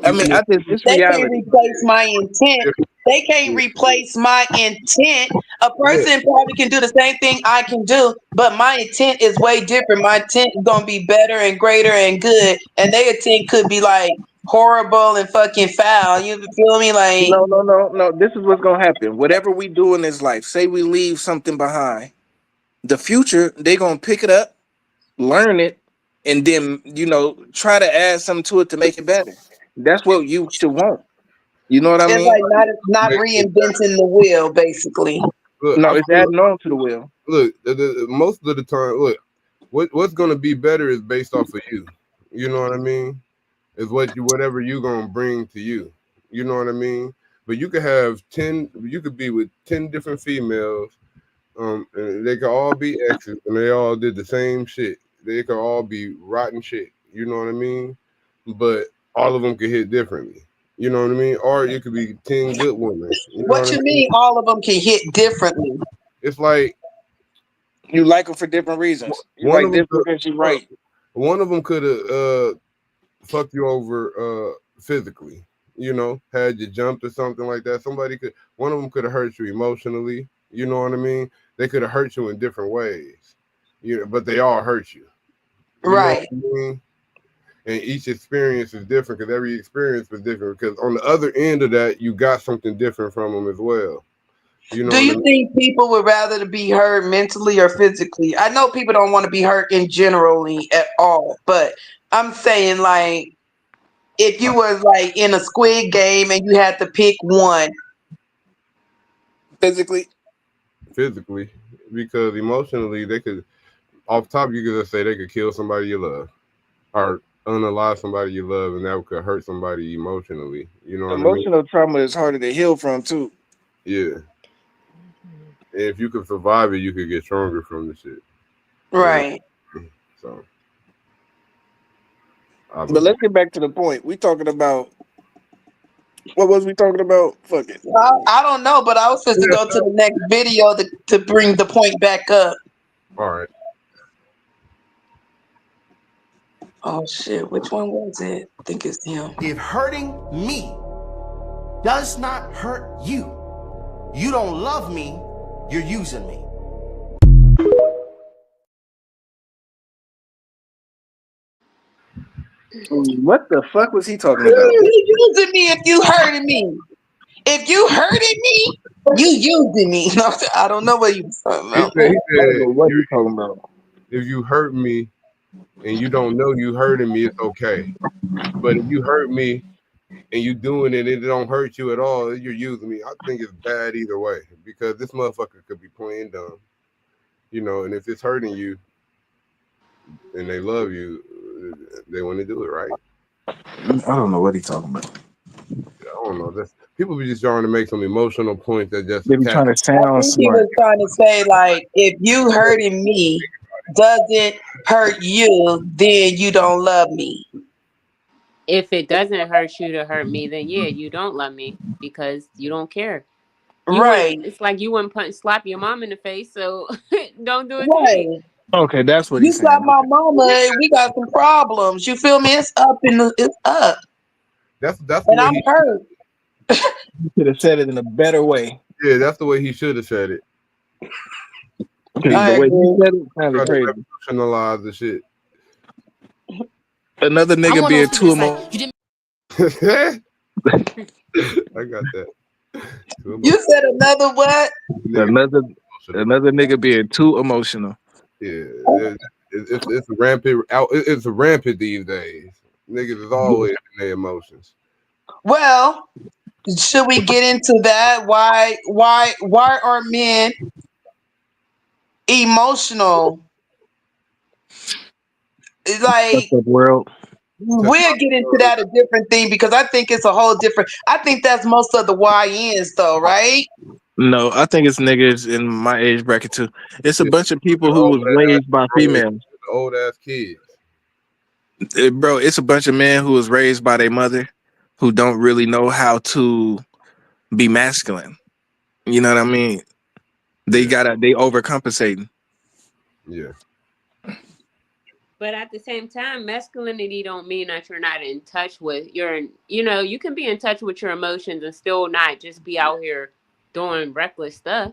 Speaker 4: I mean,
Speaker 7: people
Speaker 4: I think it's
Speaker 1: They can't
Speaker 4: reality.
Speaker 1: replace my intent.
Speaker 7: are
Speaker 1: They can't
Speaker 7: different.
Speaker 1: replace my intent. A
Speaker 7: Yeah,
Speaker 1: person probably can do the same thing I can do, but my intent is way different. My intent is gonna be better and greater and good, and their intent could be like horrible and fucking foul. You feel me? Like
Speaker 4: No, no, no, no. This is what's gonna happen. Whatever we do in this life, say we leave something behind, the future, they gonna pick it up, learn it, and then try to add something to it to make it better. That's what you should want. You know what I
Speaker 1: it's
Speaker 4: mean?
Speaker 1: like not reinventing the wheel, basically.
Speaker 7: look,
Speaker 4: No,
Speaker 7: I
Speaker 4: it's
Speaker 7: feel
Speaker 4: adding on to the wheel.
Speaker 7: look. Most of the time, look, what's gonna be better is based off of you. You know what I mean? Is whatever you gonna bring to you. You know what I mean? But you could have 10. You could be with 10 different females. And they could all be exes, and they all did the same shit. They could all be rotten shit. You know what I mean? But all of them could hit differently. You know what I mean? Or you could be 10 good women. You know
Speaker 1: What
Speaker 7: what I
Speaker 1: you
Speaker 7: mean?
Speaker 1: mean? All of them can hit differently.
Speaker 7: It's like
Speaker 4: You like them for different reasons. You
Speaker 7: one
Speaker 4: like
Speaker 7: of
Speaker 4: this
Speaker 7: them.
Speaker 4: because you right.
Speaker 7: One of them could have fucked you over physically. You know, had you jumped or something like that. One of them could have hurt you emotionally. You know what I mean? They could have hurt you in different ways, but they all hurt you.
Speaker 1: Right.
Speaker 7: Know what I mean? And each experience is different because every experience is different. Because on the other end of that, you got something different from them as well.
Speaker 1: Do you think people would rather to be hurt mentally or physically? I know people don't want to be hurt in generally at all, but I'm saying like if you was like in a Squid Game and you had to pick one.
Speaker 4: Physically,
Speaker 7: because emotionally they could, off top, you could just say they could kill somebody you love or unalive somebody you love, and that could hurt somebody emotionally. You know what I mean?
Speaker 4: emotional trauma is harder to heal from too.
Speaker 7: Yeah. And if you could survive it, you could get stronger from the shit.
Speaker 1: Right.
Speaker 7: So.
Speaker 4: But let's get back to the point. We talking about, what was we talking about? Fuck it.
Speaker 1: I don't know, but I was supposed to go to the next video to bring the point back up.
Speaker 7: All right.
Speaker 1: Oh shit, which one was it? I think it's him.
Speaker 13: If hurting me does not hurt you, you don't love me, you're using me.
Speaker 4: What the fuck was he talking about?
Speaker 1: You using me if you hurting me. If you hurting me, you using me. No, I don't know what you talking about.
Speaker 7: He said,
Speaker 4: what are you talking about?
Speaker 7: If you hurt me and you don't know you hurting me, it's okay. But if you hurt me and you doing it and it don't hurt you at all, you're using me. I think it's bad either way because this motherfucker could be playing dumb, and if it's hurting you and they love you, they want to do it right.
Speaker 4: I don't know what he's talking about.
Speaker 7: I don't know. People be just trying to make some emotional points that just
Speaker 4: they be trying to sound
Speaker 1: I think
Speaker 4: smart.
Speaker 1: he was trying to say like, if you hurting me doesn't hurt you, then you don't love me.
Speaker 3: If it doesn't hurt you to hurt me, then yeah, you don't love me because you don't care.
Speaker 1: Right.
Speaker 3: It's like you wouldn't slap your mom in the face, so don't do it.
Speaker 1: Right.
Speaker 4: Okay, that's what
Speaker 1: you
Speaker 4: he's
Speaker 1: slap
Speaker 4: saying.
Speaker 1: my mama, we got some problems. You feel me? It's up it's up.
Speaker 7: That's
Speaker 1: and I'm hurt.
Speaker 4: You could have said it in a better way.
Speaker 7: Yeah, that's the way he should have said it.
Speaker 4: The way he said it sounded crazy.
Speaker 7: Revolutionize the shit.
Speaker 4: Another nigga being too emotional.
Speaker 7: I got that.
Speaker 1: You said another what?
Speaker 4: Another nigga being too emotional.
Speaker 7: Yeah, it's rampant. It's rampant these days. Niggas is always in their emotions.
Speaker 1: Well, should we get into that? Why are men emotional? Like
Speaker 4: world.
Speaker 1: We'll get into that a different thing because I think it's a whole different. I think that's most of the YNs though, right?
Speaker 4: No, I think it's niggas in my age bracket too. It's a bunch of people who was raised by females.
Speaker 7: Old ass kids.
Speaker 4: Bro, it's a bunch of men who was raised by their mother who don't really know how to be masculine. You know what I mean? They overcompensating.
Speaker 7: Yeah.
Speaker 3: But at the same time, masculinity don't mean that you're not in touch with you can be in touch with your emotions and still not just be out here doing reckless stuff.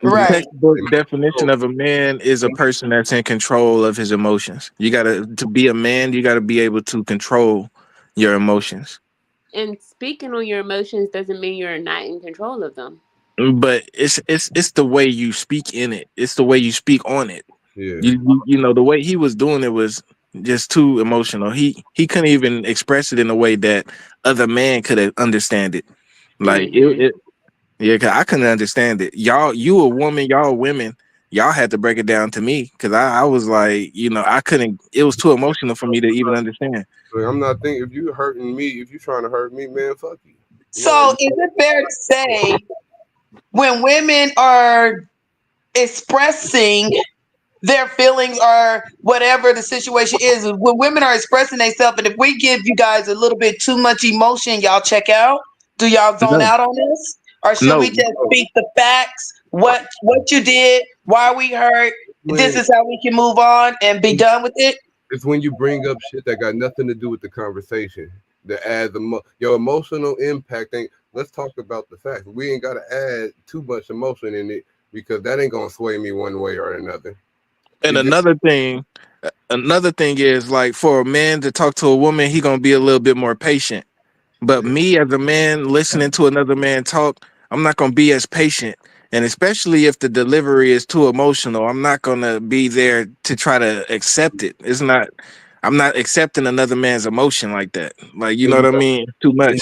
Speaker 1: Right.
Speaker 4: The textbook definition of a man is a person that's in control of his emotions. To be a man, you gotta be able to control your emotions.
Speaker 3: And speaking on your emotions doesn't mean you're not in control of them.
Speaker 4: But it's the way you speak in it. It's the way you speak on it.
Speaker 7: Yeah.
Speaker 4: You know, the way he was doing it was just too emotional. He couldn't even express it in a way that other man could understand it. Like yeah, cause I couldn't understand it. You a woman, y'all women, y'all had to break it down to me because I was like, I couldn't. It was too emotional for me to even understand.
Speaker 7: I'm not thinking if you hurting me, if you trying to hurt me, man, fuck you.
Speaker 1: So is it fair to say when women are expressing their feelings or whatever the situation is, when women are expressing themselves, and if we give you guys a little bit too much emotion, y'all check out? Do y'all zone out on this? Or should we just speak the facts? What you did, why we hurt, this is how we can move on and be done with it?
Speaker 7: It's when you bring up shit that got nothing to do with the conversation. that adds your emotional impact. Let's talk about the fact we ain't got to add too much emotion in it because that ain't gonna sway me one way or another.
Speaker 4: And another thing is like for a man to talk to a woman, he gonna be a little bit more patient. But me as a man listening to another man talk, I'm not gonna be as patient. And especially if the delivery is too emotional, I'm not gonna be there to try to accept it. I'm not accepting another man's emotion like that. Like, you know what I mean? Too much.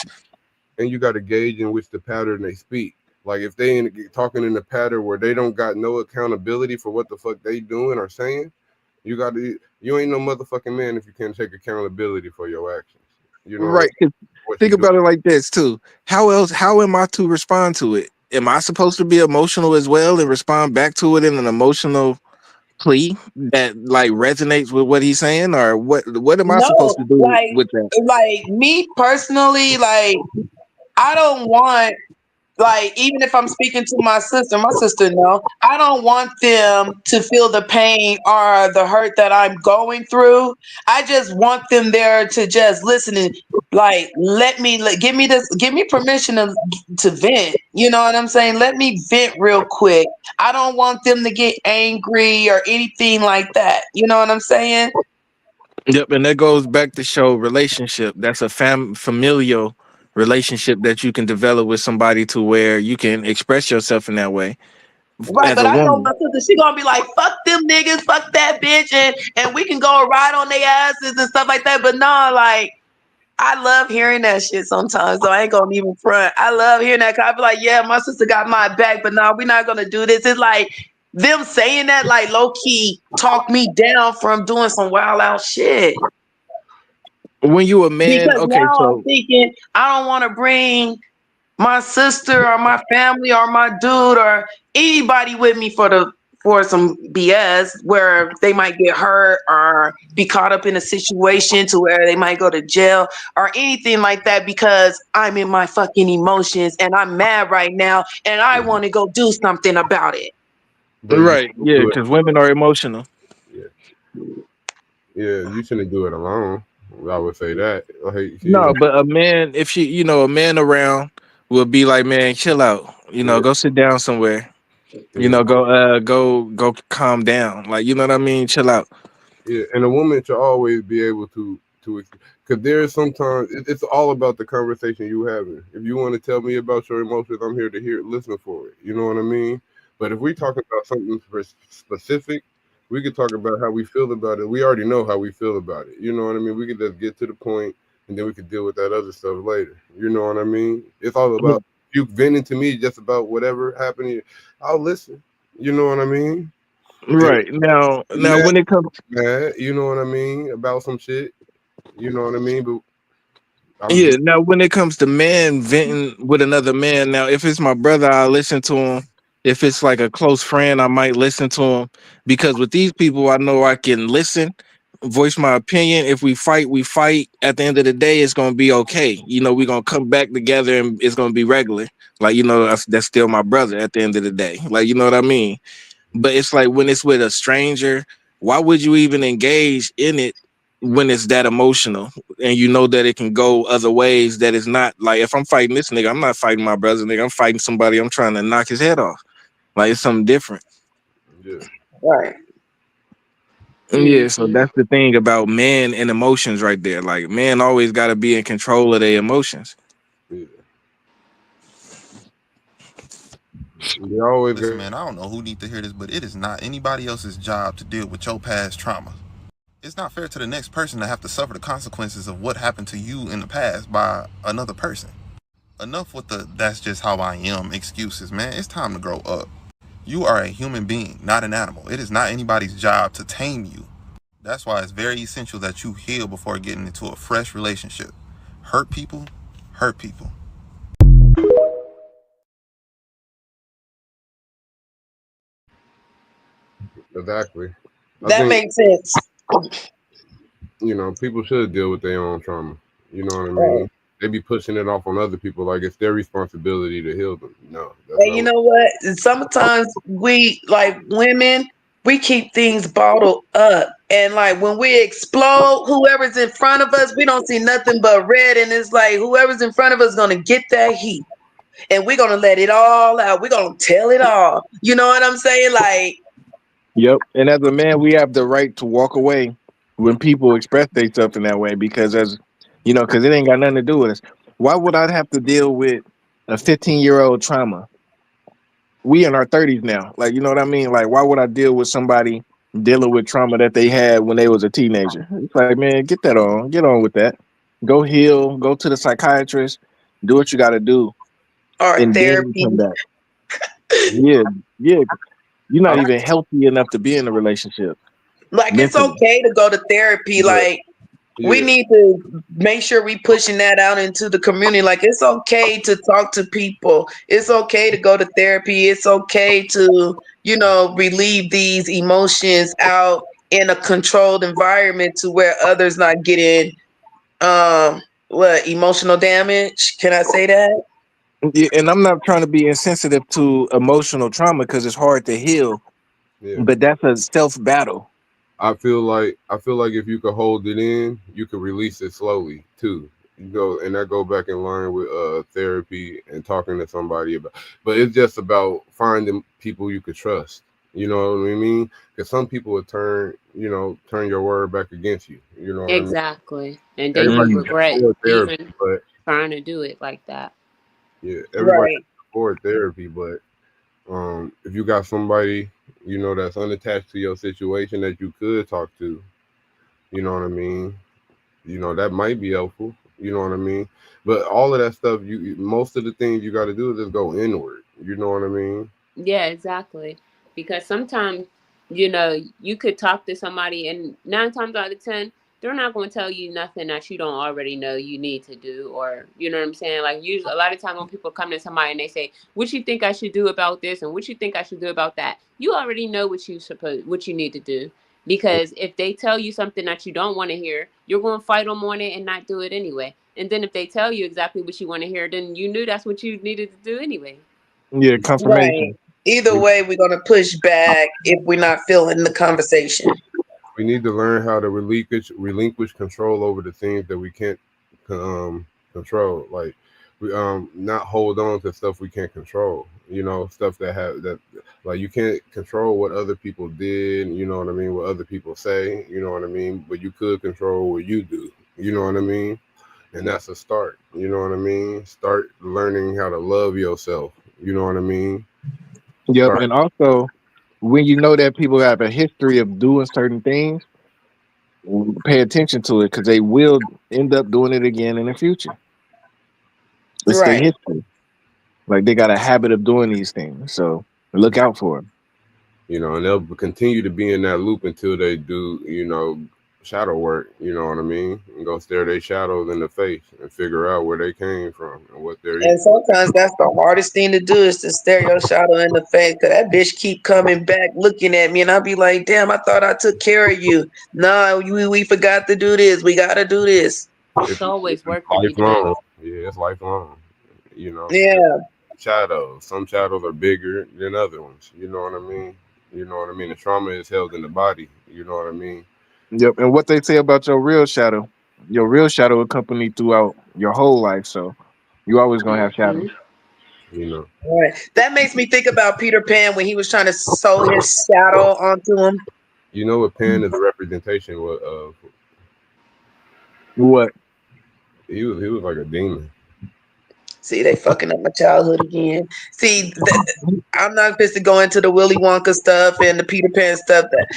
Speaker 7: And you got to gauge in which the pattern they speak. Like if they ain't talking in the pattern where they don't got no accountability for what the fuck they doing or saying, you ain't no motherfucking man if you can't take accountability for your actions. You know,
Speaker 4: right? Think about it like this too. How am I to respond to it? Am I supposed to be emotional as well and respond back to it in an emotional plea that like resonates with what he's saying, or what am I supposed to do with that?
Speaker 1: Like me personally, like I don't want, like, even if I'm speaking to my sister know, I don't want them to feel the pain or the hurt that I'm going through. I just want them there to just listen and like give me permission to vent. You know what I'm saying? Let me vent real quick. I don't want them to get angry or anything like that. You know what I'm saying?
Speaker 4: Yep, and that goes back to show relationship. That's a familial relationship that you can develop with somebody to where you can express yourself in that way.
Speaker 1: Right,
Speaker 4: as
Speaker 1: but
Speaker 4: a
Speaker 1: I know
Speaker 4: woman.
Speaker 1: my sister, she gonna be like, fuck them niggas, fuck that bitch, and we can go ride on their asses and stuff like that. But no, like, I love hearing that shit sometimes, so I ain't gonna even front. I love hearing that, 'cause I be like, yeah, my sister got my back, but no, we're not gonna do this. It's like them saying that, like, low-key talk me down from doing some wild out shit.
Speaker 4: When you a man,
Speaker 1: Because
Speaker 4: okay,
Speaker 1: now I'm
Speaker 4: so
Speaker 1: thinking I don't want to bring my sister or my family or my dude or anybody with me for some BS where they might get hurt or be caught up in a situation to where they might go to jail or anything like that, because I'm in my fucking emotions and I'm mad right now and I want to go do something about it.
Speaker 4: right, yeah, because women are emotional.
Speaker 7: Yeah, you shouldn't do it alone. I would say that. Like,
Speaker 4: No, but a man, if a man around will be like, man, chill out. Go sit down somewhere. Go calm down. Like, you know what I mean? Chill out.
Speaker 7: Yeah, and a woman should always be able to because there is sometimes it's all about the conversation you having. If you want to tell me about your emotions, I'm here to listen for it. You know what I mean? But if we talking about something specific, we could talk about how we feel about it. We already know how we feel about it. You know what I mean? We could just get to the point, and then we could deal with that other stuff later. You know what I mean? It's all about you venting to me just about whatever happened. I'll listen. You know what I mean?
Speaker 4: Right. Now when it comes
Speaker 7: mad, you know what I mean, about some shit. You know what I mean? But
Speaker 4: now when it comes to man venting with another man, now if it's my brother, I'll listen to him. If it's like a close friend, I might listen to him, because with these people, I know I can listen, voice my opinion. If we fight, we fight. At the end of the day, it's gonna be okay. We're gonna come back together and it's gonna be regular. Like, that's still my brother at the end of the day. Like, you know what I mean? But it's like when it's with a stranger, why would you even engage in it when it's that emotional and you know that it can go other ways? That is not like, if I'm fighting this nigga, I'm not fighting my brother, nigga. I'm fighting somebody. I'm trying to knock his head off. Like, it's something different.
Speaker 7: Yeah.
Speaker 1: Right.
Speaker 4: Yeah, so that's the thing about men and emotions right there. Like, men always got to be in control of their emotions.
Speaker 7: Yeah. They always
Speaker 14: Listen, man, I don't know who need to hear this, but it is not anybody else's job to deal with your past trauma. It's not fair to the next person to have to suffer the consequences of what happened to you in the past by another person. Enough with the "that's just how I am" excuses, man. It's time to grow up. You are a human being, not an animal. It is not anybody's job to tame you. That's why it's very essential that you heal before getting into a fresh relationship. Hurt people, hurt people.
Speaker 7: Exactly.
Speaker 1: That makes sense.
Speaker 7: People should deal with their own trauma. You know what I mean?
Speaker 1: Right.
Speaker 7: They be pushing it off on other people like it's their responsibility to heal them. No.
Speaker 1: And you know what? Sometimes we, like women, we keep things bottled up And like when we explode, whoever's in front of us, we don't see nothing but red. And it's like whoever's in front of us is gonna get that heat. And we're gonna let it all out. We're gonna tell it all. You know what I'm saying? Like,
Speaker 4: Yep. And as a man, we have the right to walk away when people express themselves in that way because as you know, because it ain't got nothing to do with us. Why would I have to deal with a 15-year-old trauma? We in our 30s now. Like, you know what I mean? Like, why would I deal with somebody dealing with trauma that they had when they was a teenager? It's like, man, get on with that. Go heal, go to the psychiatrist, do what you gotta do,
Speaker 1: or
Speaker 4: and then
Speaker 1: therapy.
Speaker 4: come back. Yeah. You're not even healthy enough to be in a relationship.
Speaker 1: Like it's
Speaker 4: Mentally.
Speaker 1: okay to go to therapy.
Speaker 7: Yeah.
Speaker 1: Like we
Speaker 7: Yeah.
Speaker 1: need to make sure we pushing that out into the community. Like it's okay to talk to people. It's okay to go to therapy. It's okay to, you know, relieve these emotions out in a controlled environment to where others not getting emotional damage. Can I say that?
Speaker 4: Yeah, and I'm not trying to be insensitive to emotional trauma because it's hard to heal,
Speaker 7: Yeah.
Speaker 4: but that's a self battle.
Speaker 7: I feel like if you could hold it in, you could release it slowly too. You go and I go back and learn with therapy and talking to somebody about. But it's just about finding people you could trust. You know what I mean? Because some people would turn your word back against you. You know what I mean?
Speaker 3: Exactly. And then you
Speaker 7: Everybody can
Speaker 3: regret
Speaker 7: afford therapy,
Speaker 3: even
Speaker 7: but
Speaker 3: trying to do it like that.
Speaker 7: yeah, everybody
Speaker 1: Right.
Speaker 7: can afford therapy, but if you got somebody that's unattached to your situation that you could talk to, you know what I mean, that might be helpful, you know what I mean, but all of that stuff, most of the things you got to do is just go inward, you know what I mean.
Speaker 3: Yeah, exactly. Because sometimes, you could talk to somebody and 9 times out of 10, they're not going to tell you nothing that you don't already know you need to do. Or, you know what I'm saying? Like usually a lot of times when people come to somebody and they say, what you think I should do about this? And what you think I should do about that? You already know what you need to do. Because if they tell you something that you don't want to hear, you're going to fight them on it and not do it anyway. And then if they tell you exactly what you want to hear, then you knew that's what you needed to do anyway.
Speaker 4: Yeah,
Speaker 1: Right.
Speaker 4: confirmation.
Speaker 1: Either way, we're gonna push back if we're not feeling the conversation.
Speaker 7: We need to learn how to relinquish control over the things that we can't control. Like we not hold on to stuff we can't control. Stuff that like you can't control what other people did. You know what I mean? What other people say. You know what I mean? But you could control what you do. You know what I mean? And that's a start. You know what I mean? Start learning how to love yourself. You know what I mean?
Speaker 4: Yep.
Speaker 7: Start.
Speaker 4: And also, when you know that people have a history of doing certain things, pay attention to it because they will end up doing it again in the future. It's their
Speaker 1: Right.
Speaker 4: history. Like they got a habit of doing these things. So look out for them.
Speaker 7: And they'll continue to be in that loop until they do, shadow work, you know what I mean? And go stare their shadows in the face and figure out where they came from and what they're
Speaker 1: And
Speaker 7: eating.
Speaker 1: sometimes that's the hardest thing to do is to stare your shadow in the face because that bitch keep coming back looking at me and I'll be like, damn, I thought I took care of you. No, we forgot to do this. We gotta do this.
Speaker 3: It's always work to be done.
Speaker 7: Lifelong. Yeah, it's lifelong.
Speaker 1: Yeah.
Speaker 7: Shadows. Some shadows are bigger than other ones. You know what I mean? The trauma is held in the body. You know what I mean?
Speaker 4: Yep. And what they say about your real shadow accompany throughout your whole life. So you always gonna have shadows.
Speaker 1: Right. That makes me think about Peter Pan when he was trying to sew his shadow onto him.
Speaker 7: You know what Pan is a representation of?
Speaker 4: What?
Speaker 7: He was like a demon.
Speaker 1: See, they fucking up my childhood again. See, I'm not supposed to go into the Willy Wonka stuff and the Peter Pan stuff. That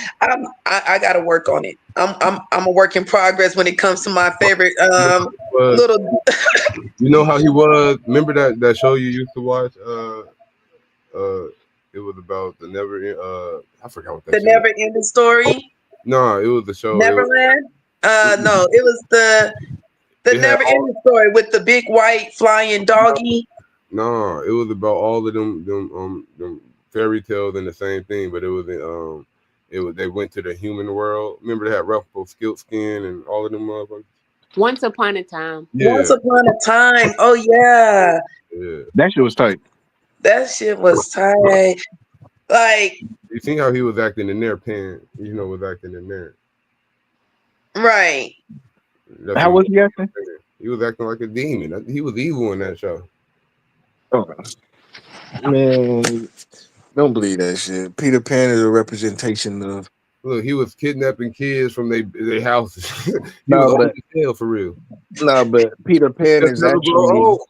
Speaker 1: I got to work on it. I'm a work in progress when it comes to my favorite little.
Speaker 7: You know how he was? Remember that show you used to watch? It was about the never. I forgot what that.
Speaker 1: The Never Ending Story.
Speaker 7: No, it was the show.
Speaker 1: Neverland. No, it was the Never Ending Story with the big white flying doggy.
Speaker 7: No, it was about all of them fairy tales and the same thing, but it was they went to the human world. Remember they had Ruffle Skin and all of them motherfuckers.
Speaker 3: Once upon a time.
Speaker 7: Yeah.
Speaker 1: Once upon a time. Oh yeah.
Speaker 7: Yeah.
Speaker 4: That shit was tight.
Speaker 1: That shit was tight. Like
Speaker 7: you see how he was acting in there, Pan, was acting in there.
Speaker 1: Right.
Speaker 7: That's
Speaker 4: How
Speaker 7: what
Speaker 4: was he acting?
Speaker 7: he was acting like a demon. He was evil in that show.
Speaker 4: Oh, man, don't believe that shit. Peter Pan is a representation of.
Speaker 7: Look, he was kidnapping kids from their houses. He was
Speaker 4: No,
Speaker 7: old
Speaker 4: but
Speaker 7: as hell for real.
Speaker 4: Peter Pan
Speaker 7: That's
Speaker 4: is
Speaker 7: never grow
Speaker 4: actually
Speaker 7: old.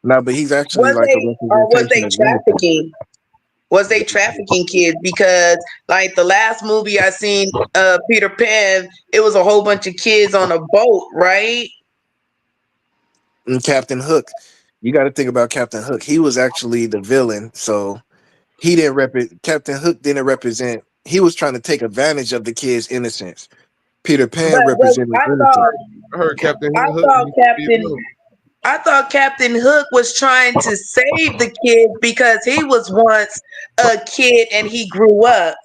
Speaker 4: but he's actually
Speaker 1: Was
Speaker 4: like a
Speaker 1: they or was
Speaker 4: representation
Speaker 1: they
Speaker 4: of innocence.
Speaker 1: trafficking? Was they trafficking kids? Because like the last movie I seen, Peter Pan, it was a whole bunch of kids on a boat, right?
Speaker 4: And Captain Hook, you got to think about Captain Hook. He was actually the villain, so he didn't represent. Captain Hook didn't represent. He was trying to take advantage of the kids' innocence. Peter Pan
Speaker 1: But
Speaker 4: represented
Speaker 1: I
Speaker 4: innocence.
Speaker 1: thought
Speaker 7: I heard Captain
Speaker 1: I
Speaker 7: Hook.
Speaker 1: thought Captain Hook was trying to save the kids because he was once a kid and he grew up.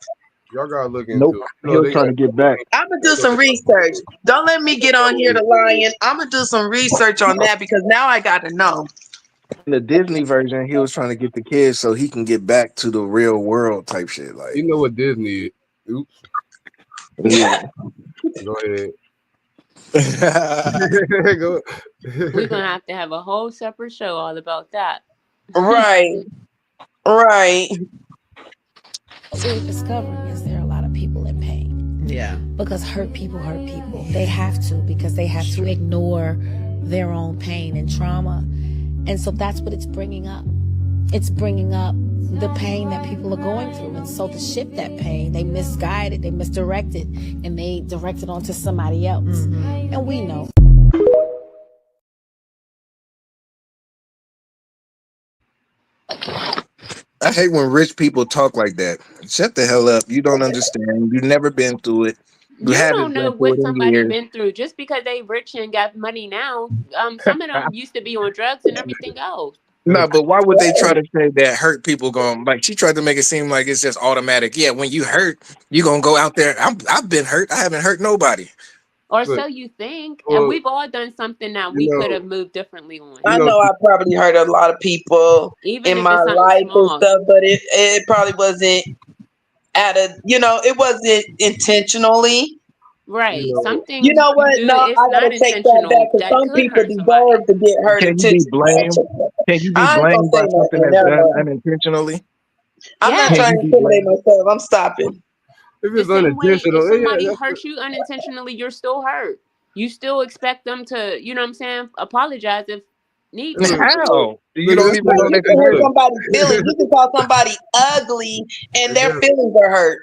Speaker 7: Y'all gotta look
Speaker 4: Nope,
Speaker 7: into it.
Speaker 4: he was trying to get back.
Speaker 1: I'm gonna do some research. Don't let me get on here to lying. I'm gonna do some research on that because now I got to know.
Speaker 4: In the Disney version, he was trying to get the kids so he can get back to the real world type shit. Like,
Speaker 7: You know what Disney is? Oops.
Speaker 4: yeah.
Speaker 7: Go ahead. Go.
Speaker 3: We're gonna have to have a whole separate show all about that.
Speaker 1: Right. Right.
Speaker 15: So what we're discovering is there are a lot of people in pain.
Speaker 16: Yeah.
Speaker 15: Because hurt people. They have to, because they have to ignore their own pain and trauma. And so that's what it's bringing up. It's bringing up the pain that people are going through. And so to shift that pain, they misguided, they misdirected, and they directed onto somebody else.
Speaker 16: Mm-hmm.
Speaker 15: And we know.
Speaker 4: I hate when rich people talk like that. Shut the hell up. You don't understand. You've never been through it.
Speaker 3: You don't know what somebody
Speaker 4: years.
Speaker 3: been through. Just because they rich and got money now, some of them used to be on drugs and everything else.
Speaker 4: No, but why would they try to say that hurt people going, like she tried to make it seem like it's just automatic. Yeah, when you hurt, you gonna go out there. I've been hurt. I haven't hurt nobody.
Speaker 3: Or so you think.
Speaker 4: Well,
Speaker 3: And we've all done something that we could have moved differently on.
Speaker 1: I know I probably hurt a lot of people
Speaker 3: Even
Speaker 1: in
Speaker 3: if
Speaker 1: my
Speaker 3: it's something
Speaker 1: life
Speaker 3: small.
Speaker 1: and stuff, but it probably wasn't it wasn't intentionally.
Speaker 3: Right. Something
Speaker 1: You know what?
Speaker 3: do,
Speaker 1: No, I
Speaker 3: it's
Speaker 1: gotta
Speaker 3: not
Speaker 1: take that
Speaker 3: intentional.
Speaker 1: back because
Speaker 3: That
Speaker 1: some
Speaker 3: could
Speaker 1: people
Speaker 3: hurt somebody.
Speaker 1: deserve to get hurt
Speaker 4: Can you be
Speaker 1: intentionally.
Speaker 4: blamed? Can you be
Speaker 1: I ain't
Speaker 4: blamed by
Speaker 1: gonna say
Speaker 4: something
Speaker 1: nothing.
Speaker 4: that's
Speaker 1: Never
Speaker 4: done
Speaker 1: mind.
Speaker 4: unintentionally?
Speaker 1: I'm not
Speaker 4: Can
Speaker 1: trying
Speaker 4: you
Speaker 1: to
Speaker 4: be
Speaker 1: incriminate
Speaker 4: blamed?
Speaker 1: myself. I'm stopping.
Speaker 7: If
Speaker 3: The
Speaker 7: it's
Speaker 3: same way, if
Speaker 7: unintentional,
Speaker 3: somebody
Speaker 7: yeah,
Speaker 3: hurts you unintentionally, you're still hurt. You still expect them to, you know what I'm saying, apologize if need be.
Speaker 4: How? You
Speaker 7: Look,
Speaker 4: don't
Speaker 7: that's
Speaker 4: even
Speaker 1: Like,
Speaker 4: know
Speaker 1: you
Speaker 4: that
Speaker 1: can
Speaker 4: you
Speaker 1: hurt
Speaker 4: hurt.
Speaker 1: somebody's feelings. You can call somebody ugly and their
Speaker 7: Yeah.
Speaker 1: feelings are hurt.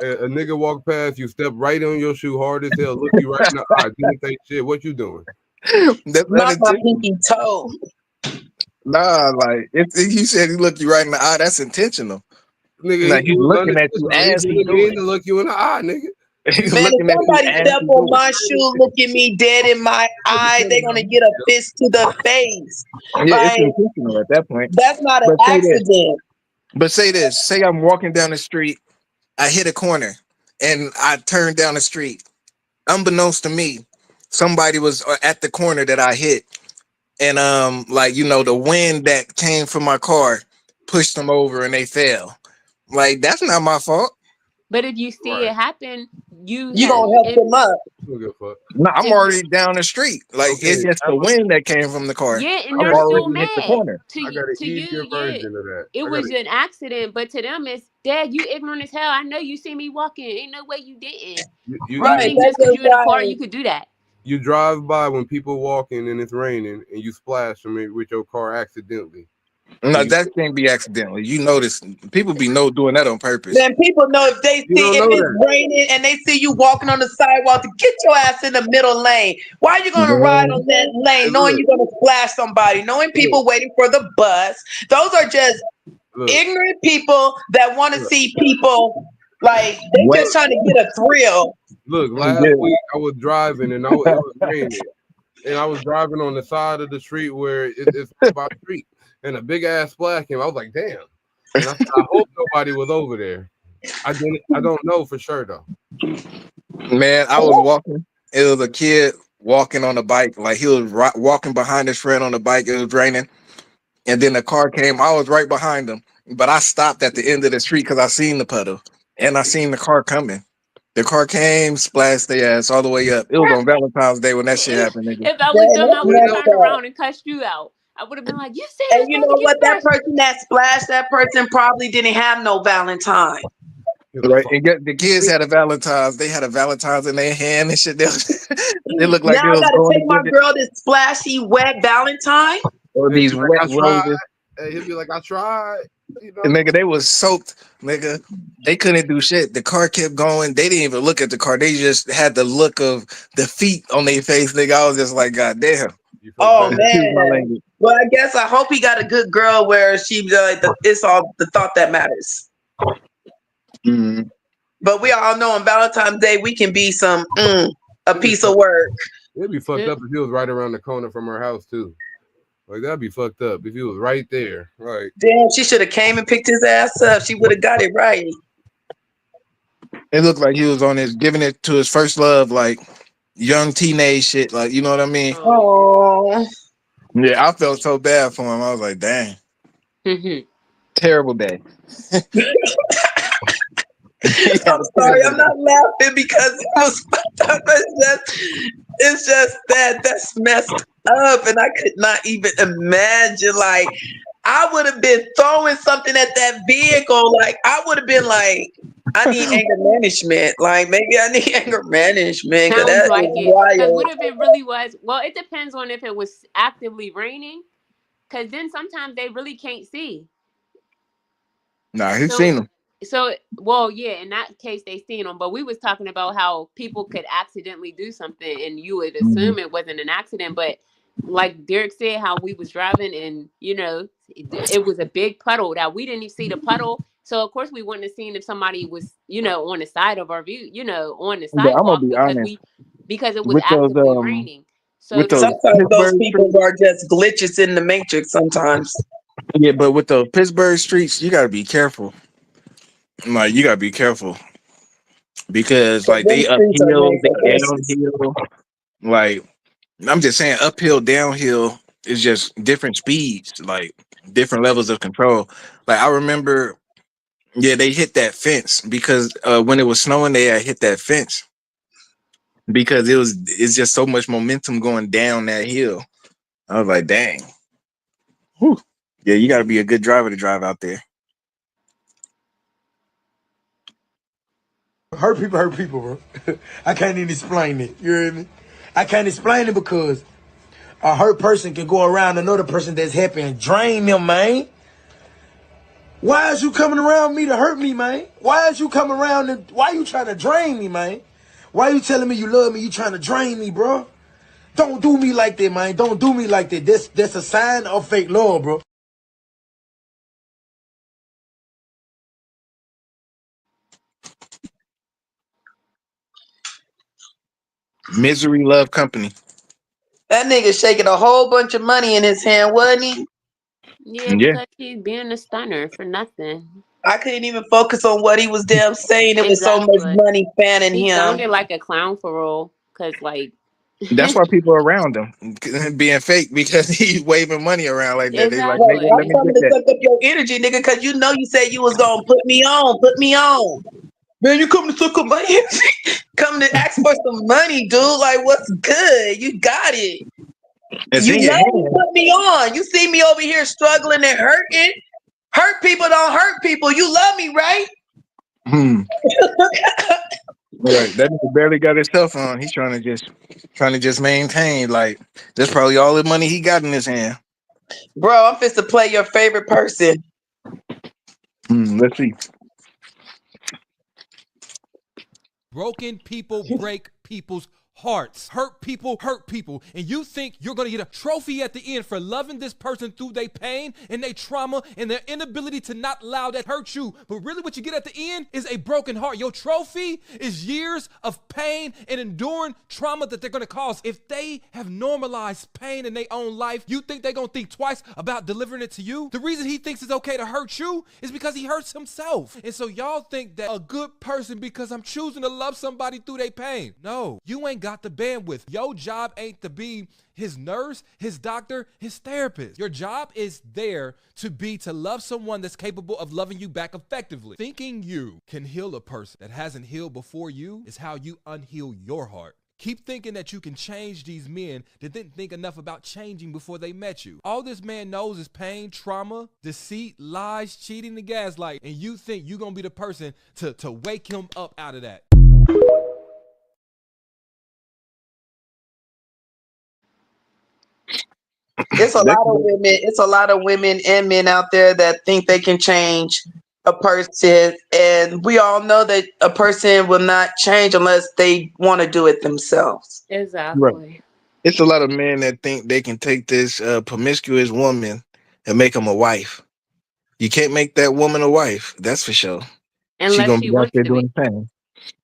Speaker 7: A nigga walk past you, step right on your shoe hard as hell, look you right in the eye, didn't say shit. What you doing?
Speaker 4: That's
Speaker 1: Not my
Speaker 4: unintentional.
Speaker 1: pinky toe.
Speaker 4: Nah, like if you said he looked you right in the eye, that's intentional.
Speaker 7: Nigga,
Speaker 4: Like
Speaker 7: he
Speaker 4: he's
Speaker 7: was
Speaker 4: looking at you
Speaker 7: unintentional. He
Speaker 4: as he
Speaker 7: didn't
Speaker 4: do
Speaker 7: mean
Speaker 4: it.
Speaker 7: to look you in the eye, nigga.
Speaker 4: He's
Speaker 1: Man, if
Speaker 4: looking at you
Speaker 1: somebody
Speaker 4: as
Speaker 1: step
Speaker 4: he
Speaker 1: on
Speaker 4: do
Speaker 1: my shoe, look at me dead in my eye, they're gonna get a fist to the face.
Speaker 4: it. Yeah, it's
Speaker 1: Like,
Speaker 4: intentional at that point.
Speaker 1: that's not an
Speaker 4: But say this.
Speaker 1: accident.
Speaker 4: But say this. Say I'm walking down the street, I hit a corner, and I turn down the street. Unbeknownst to me, somebody was at the corner that I hit, and like the wind that came from my car pushed them over, and they fell. Like that's not my fault.
Speaker 3: But if you see it happen,
Speaker 1: You gonna help them up.
Speaker 4: No, I'm
Speaker 3: If-
Speaker 4: already down the street. Like it's just the wind that came from the car.
Speaker 3: Yeah, and
Speaker 4: I've
Speaker 3: they're still
Speaker 4: already hit the
Speaker 3: mad.
Speaker 4: corner.
Speaker 3: To
Speaker 7: I got an
Speaker 3: to
Speaker 7: easier
Speaker 3: you,
Speaker 7: version of that.
Speaker 3: it was an accident, but to them it's, Dad, you ignorant as hell. I know you see me walking. Ain't no way you didn't. You
Speaker 1: Right,
Speaker 3: think
Speaker 1: that's
Speaker 3: just because
Speaker 1: just
Speaker 3: you're in a car,
Speaker 1: like-
Speaker 3: you could do that.
Speaker 7: You drive by when people walking and it's raining, and you splash them with your car accidentally.
Speaker 4: No, that can't be accidentally. You notice people be doing that on purpose.
Speaker 1: Then people know if they
Speaker 4: You
Speaker 1: see
Speaker 4: don't
Speaker 1: if
Speaker 4: know
Speaker 1: it's
Speaker 4: that.
Speaker 1: raining and they see you walking on the sidewalk, to get your ass in the middle lane. Why are you gonna ride on that lane knowing you're gonna splash somebody, knowing people waiting for the bus? Those are just ignorant people that want to see people like they just trying to get a thrill.
Speaker 7: Look, last week I was driving and it was raining, and I was driving on the side of the street where it's by street, and a big ass splash came. I was like, damn. And I hope nobody was over there. I don't know for sure though.
Speaker 4: Man, I was walking. It was a kid walking on a bike. Like he was walking behind his friend on the bike. It was raining, and then the car came. I was right behind him, but I stopped at the end of the street because I seen the puddle and I seen the car coming. The car came, splashed their ass all the way up. It was on Valentine's Day when that shit happened, nigga.
Speaker 3: If I was
Speaker 1: Damn,
Speaker 3: them, I
Speaker 1: that's
Speaker 3: would have
Speaker 1: messed
Speaker 3: turned
Speaker 1: up.
Speaker 3: around and cussed you out. I would have been like, "You see
Speaker 1: And
Speaker 3: this
Speaker 1: you
Speaker 3: supposed
Speaker 1: know
Speaker 3: to get
Speaker 1: what? That
Speaker 3: splashed?"
Speaker 1: person that splashed, that person probably didn't have no Valentine.
Speaker 4: Right, and get, the kids had a Valentine's. They had a Valentine's in their hand and shit. They looked like
Speaker 1: Now
Speaker 4: they
Speaker 1: I
Speaker 4: was
Speaker 1: gotta
Speaker 4: going to
Speaker 1: take my
Speaker 4: get it.
Speaker 1: girl this splashy wet Valentine.
Speaker 4: Or
Speaker 16: Hey,
Speaker 4: these
Speaker 16: like,
Speaker 4: wet
Speaker 16: I tried.
Speaker 4: roses.
Speaker 16: Hey, he'll be like, I tried. You know.
Speaker 4: And nigga, they was soaked, nigga. They couldn't do shit. The car kept going. They didn't even look at the car. They just had the look of defeat on their face, nigga. I was just like, God damn.
Speaker 1: Oh
Speaker 4: Excuse my
Speaker 1: man.
Speaker 4: language.
Speaker 1: Well, I guess I hope he got a good girl where she it's all the thought that matters.
Speaker 4: Mm.
Speaker 1: But we all know on Valentine's Day we can be some a piece of work.
Speaker 7: It'd be fucked up if he was right around the corner from her house too. Like that'd be fucked up if he was right there. Right.
Speaker 1: Damn, she should have came and picked his ass up. She would have got it right.
Speaker 4: It looked like he was on his giving it to his first love, like young teenage shit. Like, you know what I mean?
Speaker 1: Oh.
Speaker 4: Yeah, I felt so bad for him. I was like, dang. Terrible day.
Speaker 1: I'm sorry, I'm not laughing because it was fucked up. It's just that's messed up, and I could not even imagine. Like, I would have been throwing something at that vehicle. Like, I would have been like, I need anger management. Like, maybe I need anger management. Cause
Speaker 3: Sounds
Speaker 1: that
Speaker 3: like
Speaker 1: is
Speaker 3: it. Because
Speaker 1: wild.
Speaker 3: what if it really was? Well, it depends on if it was actively raining. Because then sometimes they really can't see.
Speaker 4: Nah, he's seen him.
Speaker 3: So, well, yeah, in that case, they seen them. But we was talking about how people could accidentally do something, and you would assume it wasn't an accident. But like Derek said, how we was driving, and you know, it was a big puddle that we didn't even see the puddle. So of course we wouldn't have seen if somebody was, you know, on the side of our view, you know, on the
Speaker 4: Yeah, I'm gonna
Speaker 3: sidewalk
Speaker 4: be
Speaker 3: because
Speaker 4: honest.
Speaker 3: it was
Speaker 4: With those
Speaker 3: actively raining. So
Speaker 4: with those
Speaker 1: Sometimes those
Speaker 4: Pittsburgh
Speaker 1: people
Speaker 4: streets,
Speaker 1: are just glitches in the matrix. Sometimes.
Speaker 4: yeah, but with those Pittsburgh streets, you gotta be careful. Like, you gotta be careful because like
Speaker 1: Them
Speaker 4: they
Speaker 1: streets are
Speaker 4: uphill,
Speaker 1: made
Speaker 4: they
Speaker 1: for horses.
Speaker 4: downhill. Like, I'm just saying, uphill, downhill is just different speeds, like different levels of control. Like, I remember, yeah, they hit that fence because when it was snowing, they had hit that fence because it's just so much momentum going down that hill. I was like, dang. Whew. Yeah, you got to be a good driver to drive out there.
Speaker 8: Hurt people, bro. I can't even explain it. You hear me? I can't explain it because a hurt person can go around another person that's happy and drain them, man. Why is you coming around me to hurt me, man? Why is you coming around and why you trying to drain me, man? Why you telling me you love me? You trying to drain me, bro? Don't do me like that, man. Don't do me like that. That's a sign of fake love, bro.
Speaker 4: Misery Love Company.
Speaker 1: That nigga shaking a whole bunch of money in his hand, wasn't he?
Speaker 3: yeah, because he's being a stunner for nothing.
Speaker 1: I couldn't even focus on what he was damn saying. It was so much money fanning
Speaker 3: He
Speaker 1: him.
Speaker 3: sounded like a clown for real. Cause like
Speaker 4: That's why people are around him being fake because he's waving money around like that. They like,
Speaker 1: Right,
Speaker 4: nigga,
Speaker 1: I'm
Speaker 4: let me
Speaker 1: coming
Speaker 4: get
Speaker 1: to
Speaker 4: that.
Speaker 1: suck up your energy, nigga, because you know you said you was gonna put me on. Man, you coming to suck up my energy? Coming to ask for some money, dude. Like, what's good? You got it.
Speaker 4: It's
Speaker 1: You
Speaker 4: in your
Speaker 1: know you
Speaker 4: hand.
Speaker 1: put me on. You see me over here struggling and hurting. Hurt people don't hurt people. You love me, right?
Speaker 4: Right, that nigga barely got his stuff on. He's trying to just maintain. Like, that's probably all the money he got in his hand.
Speaker 1: Bro, I'm fit to play your favorite person.
Speaker 4: Let's see.
Speaker 17: Broken people break people's hearts. Hurt people hurt people. And you think you're going to get a trophy at the end for loving this person through their pain and their trauma and their inability to not allow that hurt you. But really what you get at the end is a broken heart. Your trophy is years of pain and enduring trauma that they're going to cause. If they have normalized pain in their own life, you think they're going to think twice about delivering it to you? The reason he thinks it's okay to hurt you is because he hurts himself. And so y'all think that a good person because I'm choosing to love somebody through their pain. No, you ain't got got the bandwidth. Your job ain't to be his nurse, his doctor, his therapist. Your job is there to love someone that's capable of loving you back effectively. Thinking you can heal a person that hasn't healed before you is how you unheal your heart. Keep thinking that you can change these men that didn't think enough about changing before they met you. All this man knows is pain, trauma, deceit, lies, cheating, and gaslight. And you think you're going to be the person to wake him up out of that.
Speaker 1: It's a lot of women and men out there that think they can change a person, and we all know that a person will not change unless they want to do it themselves.
Speaker 3: Exactly.
Speaker 4: It's a lot of men that think they can take this promiscuous woman and make them a wife. You can't make that woman a wife. That's for sure. She's
Speaker 3: Unless
Speaker 4: gonna
Speaker 3: she
Speaker 4: be out
Speaker 3: wants
Speaker 4: there
Speaker 3: to be.
Speaker 4: doing things.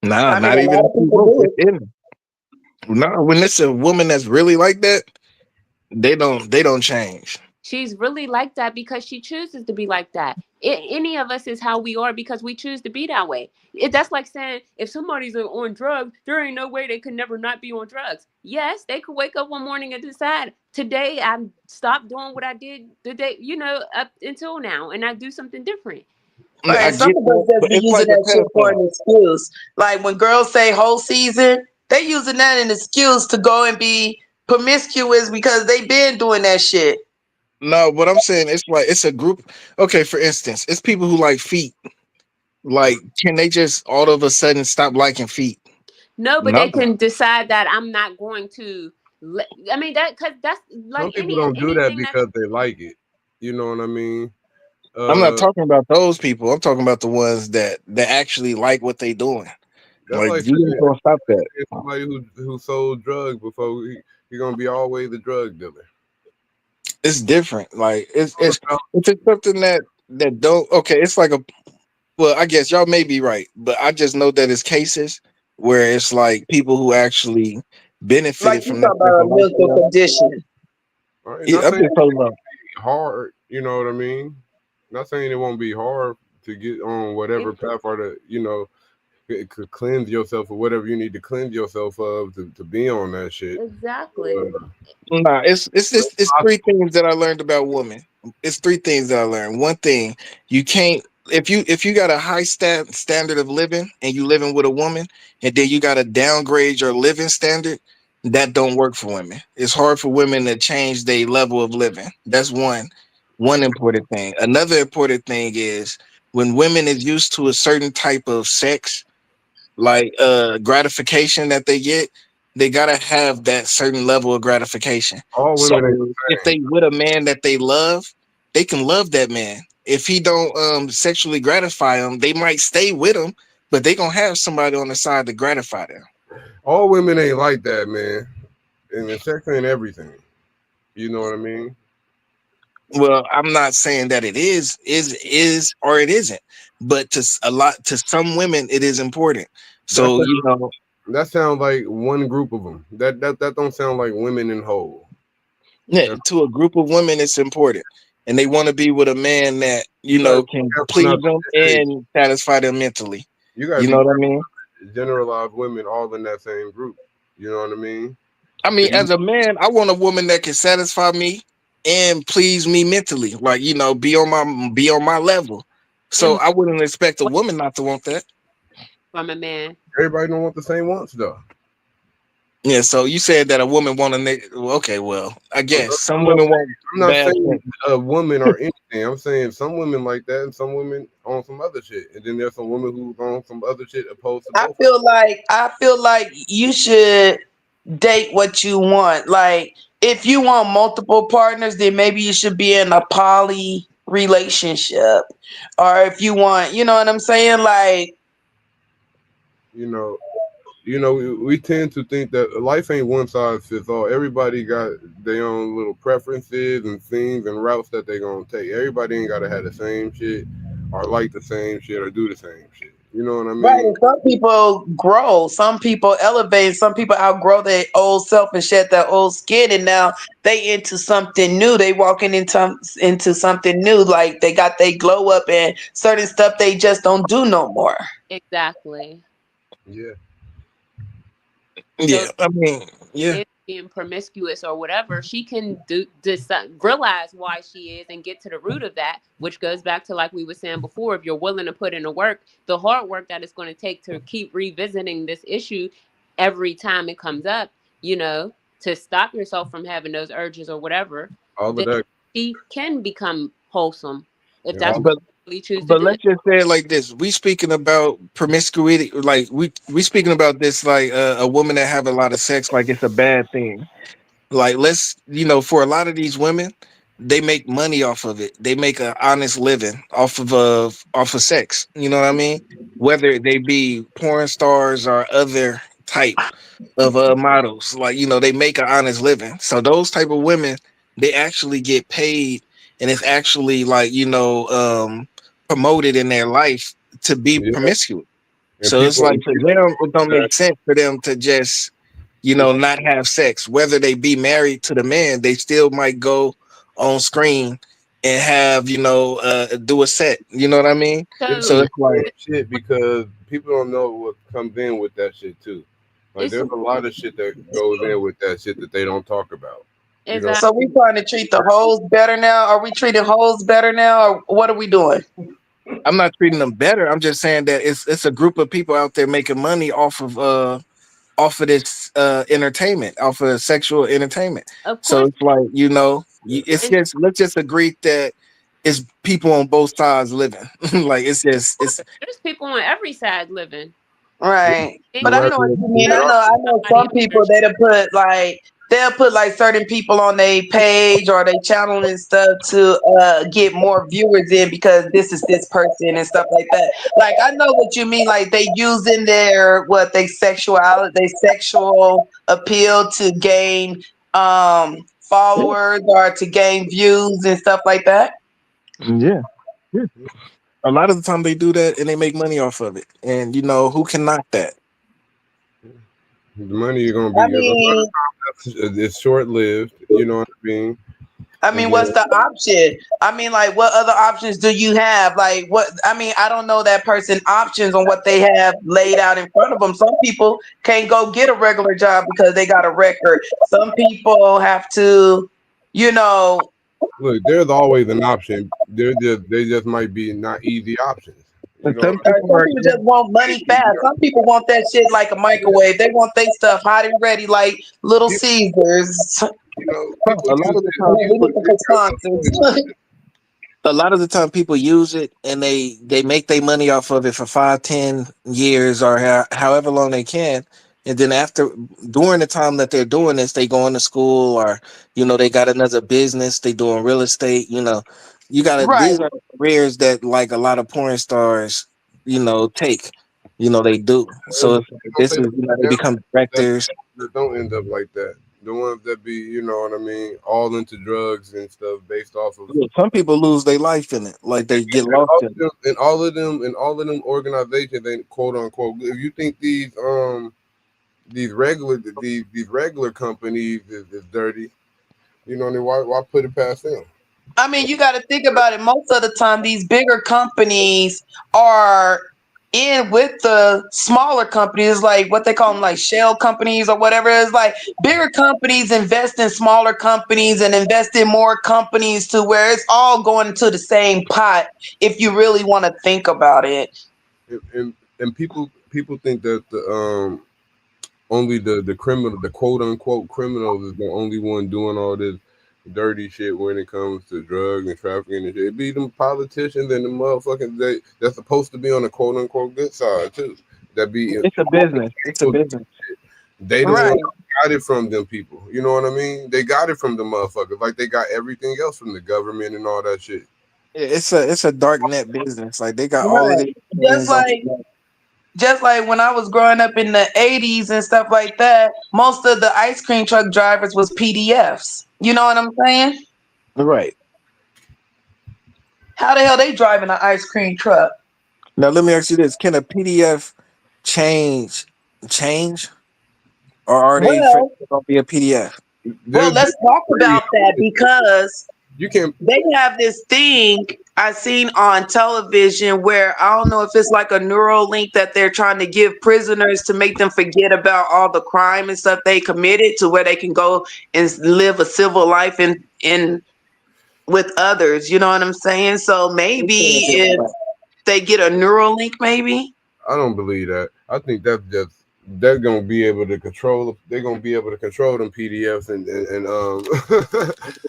Speaker 4: Nah,
Speaker 1: I mean,
Speaker 4: not
Speaker 1: a
Speaker 4: even
Speaker 1: lot
Speaker 4: if
Speaker 1: of
Speaker 4: she
Speaker 1: people
Speaker 4: wants
Speaker 1: do.
Speaker 4: it. No, when it's a woman that's really like that, they don't change.
Speaker 3: She's really like that because she chooses to be like that. Any of us is how we are because we choose to be that way. That's like saying if somebody's on drugs, there ain't no way they could never not be on drugs. Yes, they could wake up one morning and decide, today I stopped doing what I did the day, up until now, and I do something different.
Speaker 4: I
Speaker 1: Right. Some
Speaker 4: get
Speaker 1: of
Speaker 4: that,
Speaker 1: us just
Speaker 4: but
Speaker 1: be
Speaker 4: it's
Speaker 1: using
Speaker 4: like a
Speaker 1: that shit for
Speaker 4: pedophile.
Speaker 1: an excuse. Like when girls say whole season, they using that as an excuse to go and be promiscuous because they been doing that shit.
Speaker 4: No, what I'm saying it's like it's a group. Okay, for instance, it's people who like feet. Like, can they just all of a sudden stop liking feet?
Speaker 3: No, but
Speaker 4: No.
Speaker 3: they can decide that I'm not going to. I mean because that's like
Speaker 7: Some people don't do that
Speaker 3: anything that.
Speaker 7: because they like it. You know what I mean?
Speaker 4: I'm not talking about those people. I'm talking about the ones that actually like what they doing.
Speaker 7: That's
Speaker 4: Like
Speaker 7: like
Speaker 4: you
Speaker 7: saying
Speaker 4: ain't gonna stop that.
Speaker 7: somebody who sold drugs before he gonna be always a drug dealer.
Speaker 4: It's different. Like it's just something that don't. Okay, it's like a. Well, I guess y'all may be right, but I just know that it's cases where it's like people who actually benefited
Speaker 1: Like you
Speaker 4: from that
Speaker 1: talk
Speaker 4: type
Speaker 1: about a
Speaker 4: of
Speaker 1: mental
Speaker 4: lifestyle.
Speaker 1: condition.
Speaker 7: I ain't
Speaker 4: Yeah,
Speaker 7: not
Speaker 4: I'm
Speaker 7: saying
Speaker 4: just talking about.
Speaker 7: it's hard, you know what I mean? Not saying it won't be hard to get on whatever path or it could cleanse yourself or whatever you need to cleanse yourself of to be on that shit.
Speaker 3: Exactly.
Speaker 4: Nah, it's three things that I learned about women. It's three things that I learned. One thing, you can't if you got a high standard of living and you living with a woman, and then you got to downgrade your living standard, that don't work for women. It's hard for women to change their level of living. That's one important thing. Another important thing is when women is used to a certain type of sex, like gratification that they get, they gotta have that certain level of gratification.
Speaker 7: All
Speaker 4: So
Speaker 7: women ain't the
Speaker 4: if
Speaker 7: same.
Speaker 4: they with a man that they love, they can love that man. If he don't sexually gratify them, they might stay with him, but they gonna have somebody on the side to gratify them.
Speaker 7: All women ain't like that, man. And sex ain't everything. You know what I mean?
Speaker 4: Well, I'm not saying that it is or it isn't, but to some women it is important. So
Speaker 7: That sounds like one group of them. That don't sound like women in whole.
Speaker 4: yeah, to a group of women it's important, and they want to be with a man that can please them and satisfy them mentally.
Speaker 7: You gotta
Speaker 4: You
Speaker 7: be
Speaker 4: know what I mean?
Speaker 7: generalize women all in that same group. You know what I mean?
Speaker 4: I mean, as a man, I want a woman that can satisfy me and please me mentally, like be on my level. So I wouldn't expect a woman not to want that.
Speaker 3: From a man.
Speaker 7: Everybody don't want the same wants though.
Speaker 4: Yeah, so you said that a woman want a okay, well, I guess some women want
Speaker 7: I'm not
Speaker 4: bad
Speaker 7: saying
Speaker 4: things.
Speaker 7: a woman or anything. I'm saying some women like that and some women on some other shit. And then there's some women who's on some other shit opposed to
Speaker 1: I
Speaker 7: both.
Speaker 1: feel like you should date what you want. Like if you want multiple partners, then maybe you should be in a poly relationship. Or if you want, you know what I'm saying? Like
Speaker 7: You know, we tend to think that life ain't one size fits all. Everybody got their own little preferences and things and routes that they gonna take. Everybody ain't gotta have the same shit or like the same shit or do the same shit. You know what I mean?
Speaker 1: right, and some people grow, some people elevate, some people outgrow their old self and shed their old skin, and now they into something new. They walking into something new, like they got they glow up and certain stuff they just don't do no more.
Speaker 3: Exactly.
Speaker 7: Yeah.
Speaker 4: Yeah, I mean, yeah.
Speaker 3: Is being promiscuous or whatever, she can realize why she is and get to the root of that, which goes back to, like we were saying before, if you're willing to put in the work, the hard work that it's going to take to keep revisiting this issue every time it comes up, you know, to stop yourself from having those urges or whatever,
Speaker 7: All of
Speaker 3: then
Speaker 7: that.
Speaker 3: she can become wholesome if
Speaker 7: Yeah,
Speaker 3: that's
Speaker 7: all-
Speaker 3: what
Speaker 4: But
Speaker 3: you really choose to
Speaker 4: but
Speaker 3: do.
Speaker 4: let's just say it like this: we speaking about promiscuity, like we speaking about this like a woman that have a lot of sex, like it's a bad thing. Like let's for a lot of these women, they make money off of it. They make an honest living off of sex. You know what I mean? Whether they be porn stars or other type of models, like they make an honest living. So those type of women, they actually get paid, and it's actually like promoted in their life to be
Speaker 7: Yeah.
Speaker 4: promiscuous.
Speaker 7: And
Speaker 4: So it's
Speaker 7: people,
Speaker 4: like for them, it don't make sense for them to just not have sex. Whether they be married to the man, they still might go on screen and have do a set. You know what I mean?
Speaker 7: it's
Speaker 4: So
Speaker 7: some
Speaker 4: it's like
Speaker 7: shit because people don't know what comes in with that shit too. Like
Speaker 3: It's
Speaker 7: there's a lot of shit that goes in with that shit that they don't talk about. You know?
Speaker 1: So we trying to treat the hoes better now? Are we treating hoes better now, or what are we doing?
Speaker 4: I'm not treating them better. I'm just saying that it's a group of people out there making money off of this entertainment, off of sexual entertainment.
Speaker 3: Of
Speaker 4: So
Speaker 3: course,
Speaker 4: it's like it's just let's just agree that it's people on both sides living. Like it's
Speaker 3: there's people on every side living.
Speaker 1: Right.
Speaker 3: Think
Speaker 1: But I know what you mean. I know some people they'll put like certain people on their page or their channel and stuff to get more viewers in because this is this person and stuff like that. Like I know what you mean. Like they using their sexual appeal to gain followers or to gain views and stuff like that.
Speaker 4: yeah. A lot of the time they do that and they make money off of it. And who can knock that?
Speaker 7: The money you're gonna be.
Speaker 1: I mean,
Speaker 7: It's short lived. You know what I mean?
Speaker 1: What's the option? I mean, like, what other options do you have? Like, what? I mean, I don't know that person options on what they have laid out in front of them. Some people can't go get a regular job because they got a record. Some people have to,
Speaker 7: Look, there's always an option. They just might be not easy options. You know,
Speaker 1: some people just want money fast. Some people want that shit like a microwave. They want their stuff hot and ready, like Little Caesars.
Speaker 4: A lot of the time people use it and they make their money off of it for 5-10 years or however long they can, and then during the time that they're doing this, they go into school or they got another business, they doing real estate. These are careers that like a lot of porn stars take, they do. So they become directors.
Speaker 7: that don't end up like that. The ones that be, you know what I mean, all into drugs and stuff based off of.
Speaker 4: Some people lose their life in it, like they get lost in it.
Speaker 7: And all of them organizations, they quote unquote. If you think these regular companies is dirty, why put it past them?
Speaker 1: I mean, you got to think about it. Most of the time, these bigger companies are in with the smaller companies, like what they call them, like shell companies or whatever. It's like bigger companies invest in smaller companies and invest in more companies to where it's all going into the same pot. If you really want to think about it,
Speaker 7: and people think that the only the criminal, the quote unquote criminals, is the only one doing all this dirty shit when it comes to drugs and trafficking and shit. It be them politicians and the motherfuckers that's supposed to be on the quote unquote good side too.
Speaker 4: It's a business. It's a business.
Speaker 7: They don't got it from them people. You know what I mean? They got it from the motherfuckers. Like they got everything else from the government and all that shit.
Speaker 4: It's a dark net business. Like they got all of it.
Speaker 1: Just like when I was growing up in the 80s and stuff like that, most of the ice cream truck drivers was PDFs. You know what I'm saying?
Speaker 4: Right.
Speaker 1: How the hell they driving an ice cream truck?
Speaker 4: Now let me ask you this: can a PDF change, or are they going to be a PDF?
Speaker 1: Well, let's talk about that because
Speaker 7: you can.
Speaker 1: They have this thing. I seen on television where I don't know if it's like a neural link that they're trying to give prisoners to make them forget about all the crime and stuff they committed, to where they can go and live a civil life in with others. You know what I'm saying? So maybe if they get a neural link, maybe.
Speaker 7: I don't believe that. I think that's just they're gonna be able to control. They're gonna be able to control them PDFs and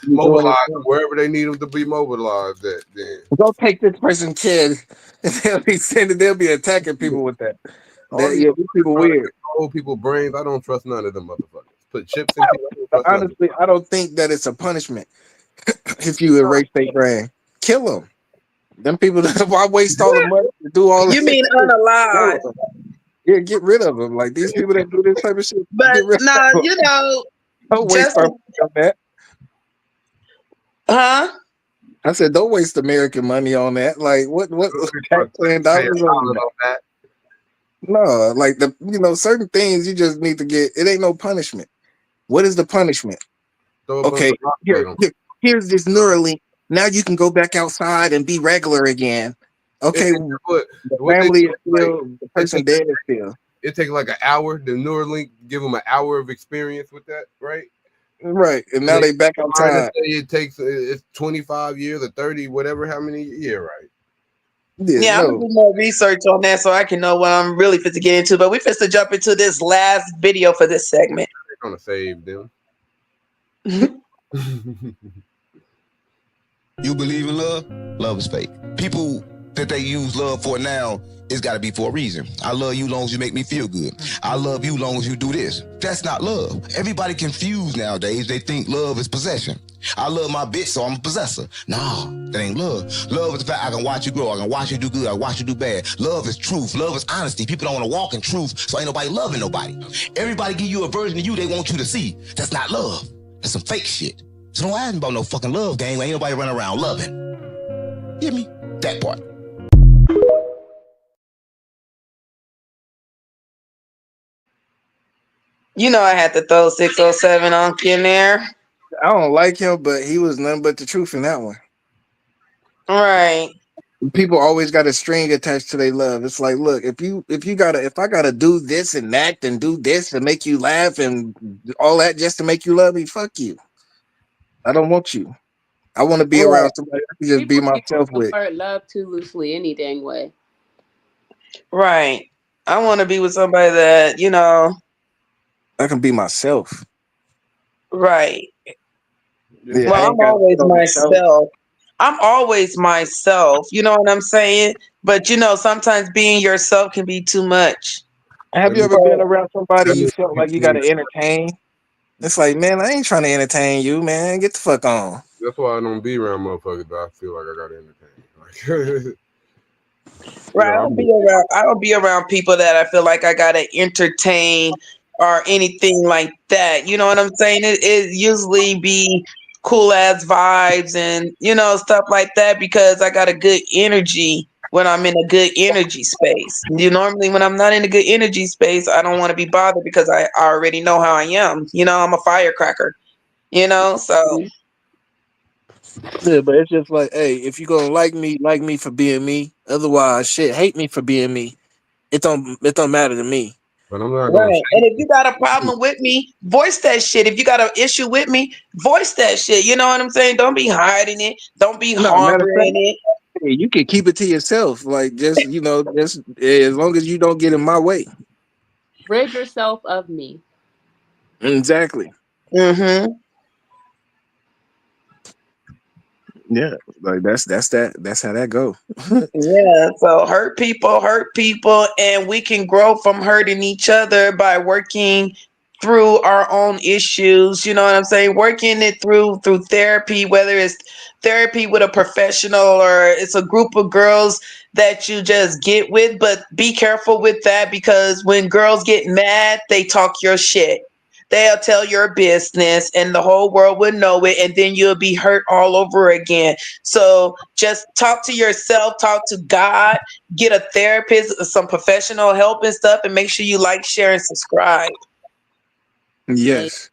Speaker 7: mobilize them wherever they need them to be mobilized. At then
Speaker 4: Go take this person's kid, and they'll be attacking people with that. Yeah, these people weird.
Speaker 7: Old people brains. I don't trust none of them motherfuckers. Put chips in people.
Speaker 4: Honestly, I don't think that it's a punishment if you erase their brain. Kill them. Them people. Why waste all the money to do all?
Speaker 1: You mean unalive?
Speaker 4: Yeah, get rid of them. Like these people that do this type of shit.
Speaker 1: But no, you know,
Speaker 4: don't waste our money on that.
Speaker 1: Huh?
Speaker 4: I said, don't waste American money on that. Like, what taxpaying dollars on that? No, like certain things you just need to get. It ain't no punishment. What is the punishment? Okay, here's this Neuralink. Now you can go back outside and be regular again. Okay, the family is still, the person dead is still.
Speaker 7: It takes like an hour. The Neuralink give them an hour of experience with that, right?
Speaker 4: Right, and now they back outside.
Speaker 7: It takes it's 25 years or 30, whatever, how many years, right?
Speaker 1: Yeah, I'm gonna do more research on that so I can know what I'm really fit to get into. But we fit to jump into this last video for this segment.
Speaker 7: They're gonna save them.
Speaker 18: You believe in love? Love is fake. People that they use love for now, it's got to be for a reason. I love you long as you make me feel good. I love you long as you do this. That's not love. Everybody confused nowadays. They think love is possession. I love my bitch, so I'm a possessor. No, that ain't love. Love is the fact I can watch you grow. I can watch you do good. I can watch you do bad. Love is truth. Love is honesty. People don't want to walk in truth, so ain't nobody loving nobody. Everybody give you a version of you they want you to see. That's not love. That's some fake shit. So don't ask me about no fucking love game. Ain't nobody running around loving. Hear me? That part.
Speaker 1: You know, I had to throw 607 on in there.
Speaker 4: I don't like him, but he was nothing but the truth in that one.
Speaker 1: Right.
Speaker 4: People always got a string attached to their love. It's like, look, if I gotta do this and that and do this to make you laugh and all that just to make you love me, fuck you. I don't want you. I want to be around somebody I can just be myself with.
Speaker 3: Love too loosely any dang way.
Speaker 1: Right. I want to be with somebody that, you know,
Speaker 4: I can be myself.
Speaker 1: Right.
Speaker 4: Yeah,
Speaker 1: well, I'm always myself. I'm always myself. You know what I'm saying? But, you know, sometimes being yourself can be too much.
Speaker 4: Have you ever been around somebody you felt like you got to entertain? It's like, man, I ain't trying to entertain you, man. Get the fuck on.
Speaker 7: That's why I don't be around motherfuckers that I feel like I got to entertain.
Speaker 1: Right. I don't be around people that I feel like I got to entertain or anything like that. You know what I'm saying? It usually be cool ass vibes and, you know, stuff like that because I got a good energy when I'm in a good energy space. Normally when I'm not in a good energy space, I don't want to be bothered because I already know how I am. You know, I'm a firecracker, you know, so.
Speaker 4: Yeah, but it's just like, hey, if you're going to like me for being me. Otherwise, shit, hate me for being me. It don't matter to me.
Speaker 7: But I'm not
Speaker 1: right. And if you got a problem with me, voice that shit. If you got an issue with me, voice that shit. You know what I'm saying? Don't be hiding it. Don't be harboring it.
Speaker 4: Hey, you can keep it to yourself. Like, just, you know, just as long as you don't get in my way.
Speaker 3: Rid yourself of me.
Speaker 4: Exactly.
Speaker 1: Mm-hmm.
Speaker 4: Yeah, like that's how that go.
Speaker 1: Yeah, so hurt people, and we can grow from hurting each other by working through our own issues. You know what I'm saying? Working it through therapy, whether it's therapy with a professional or it's a group of girls that you just get with, but be careful with that because when girls get mad, they talk your shit. They'll tell your business and the whole world will know it, and then you'll be hurt all over again. So just talk to yourself, talk to God, get a therapist, some professional help and stuff, and make sure you like, share, and subscribe.
Speaker 4: Yes.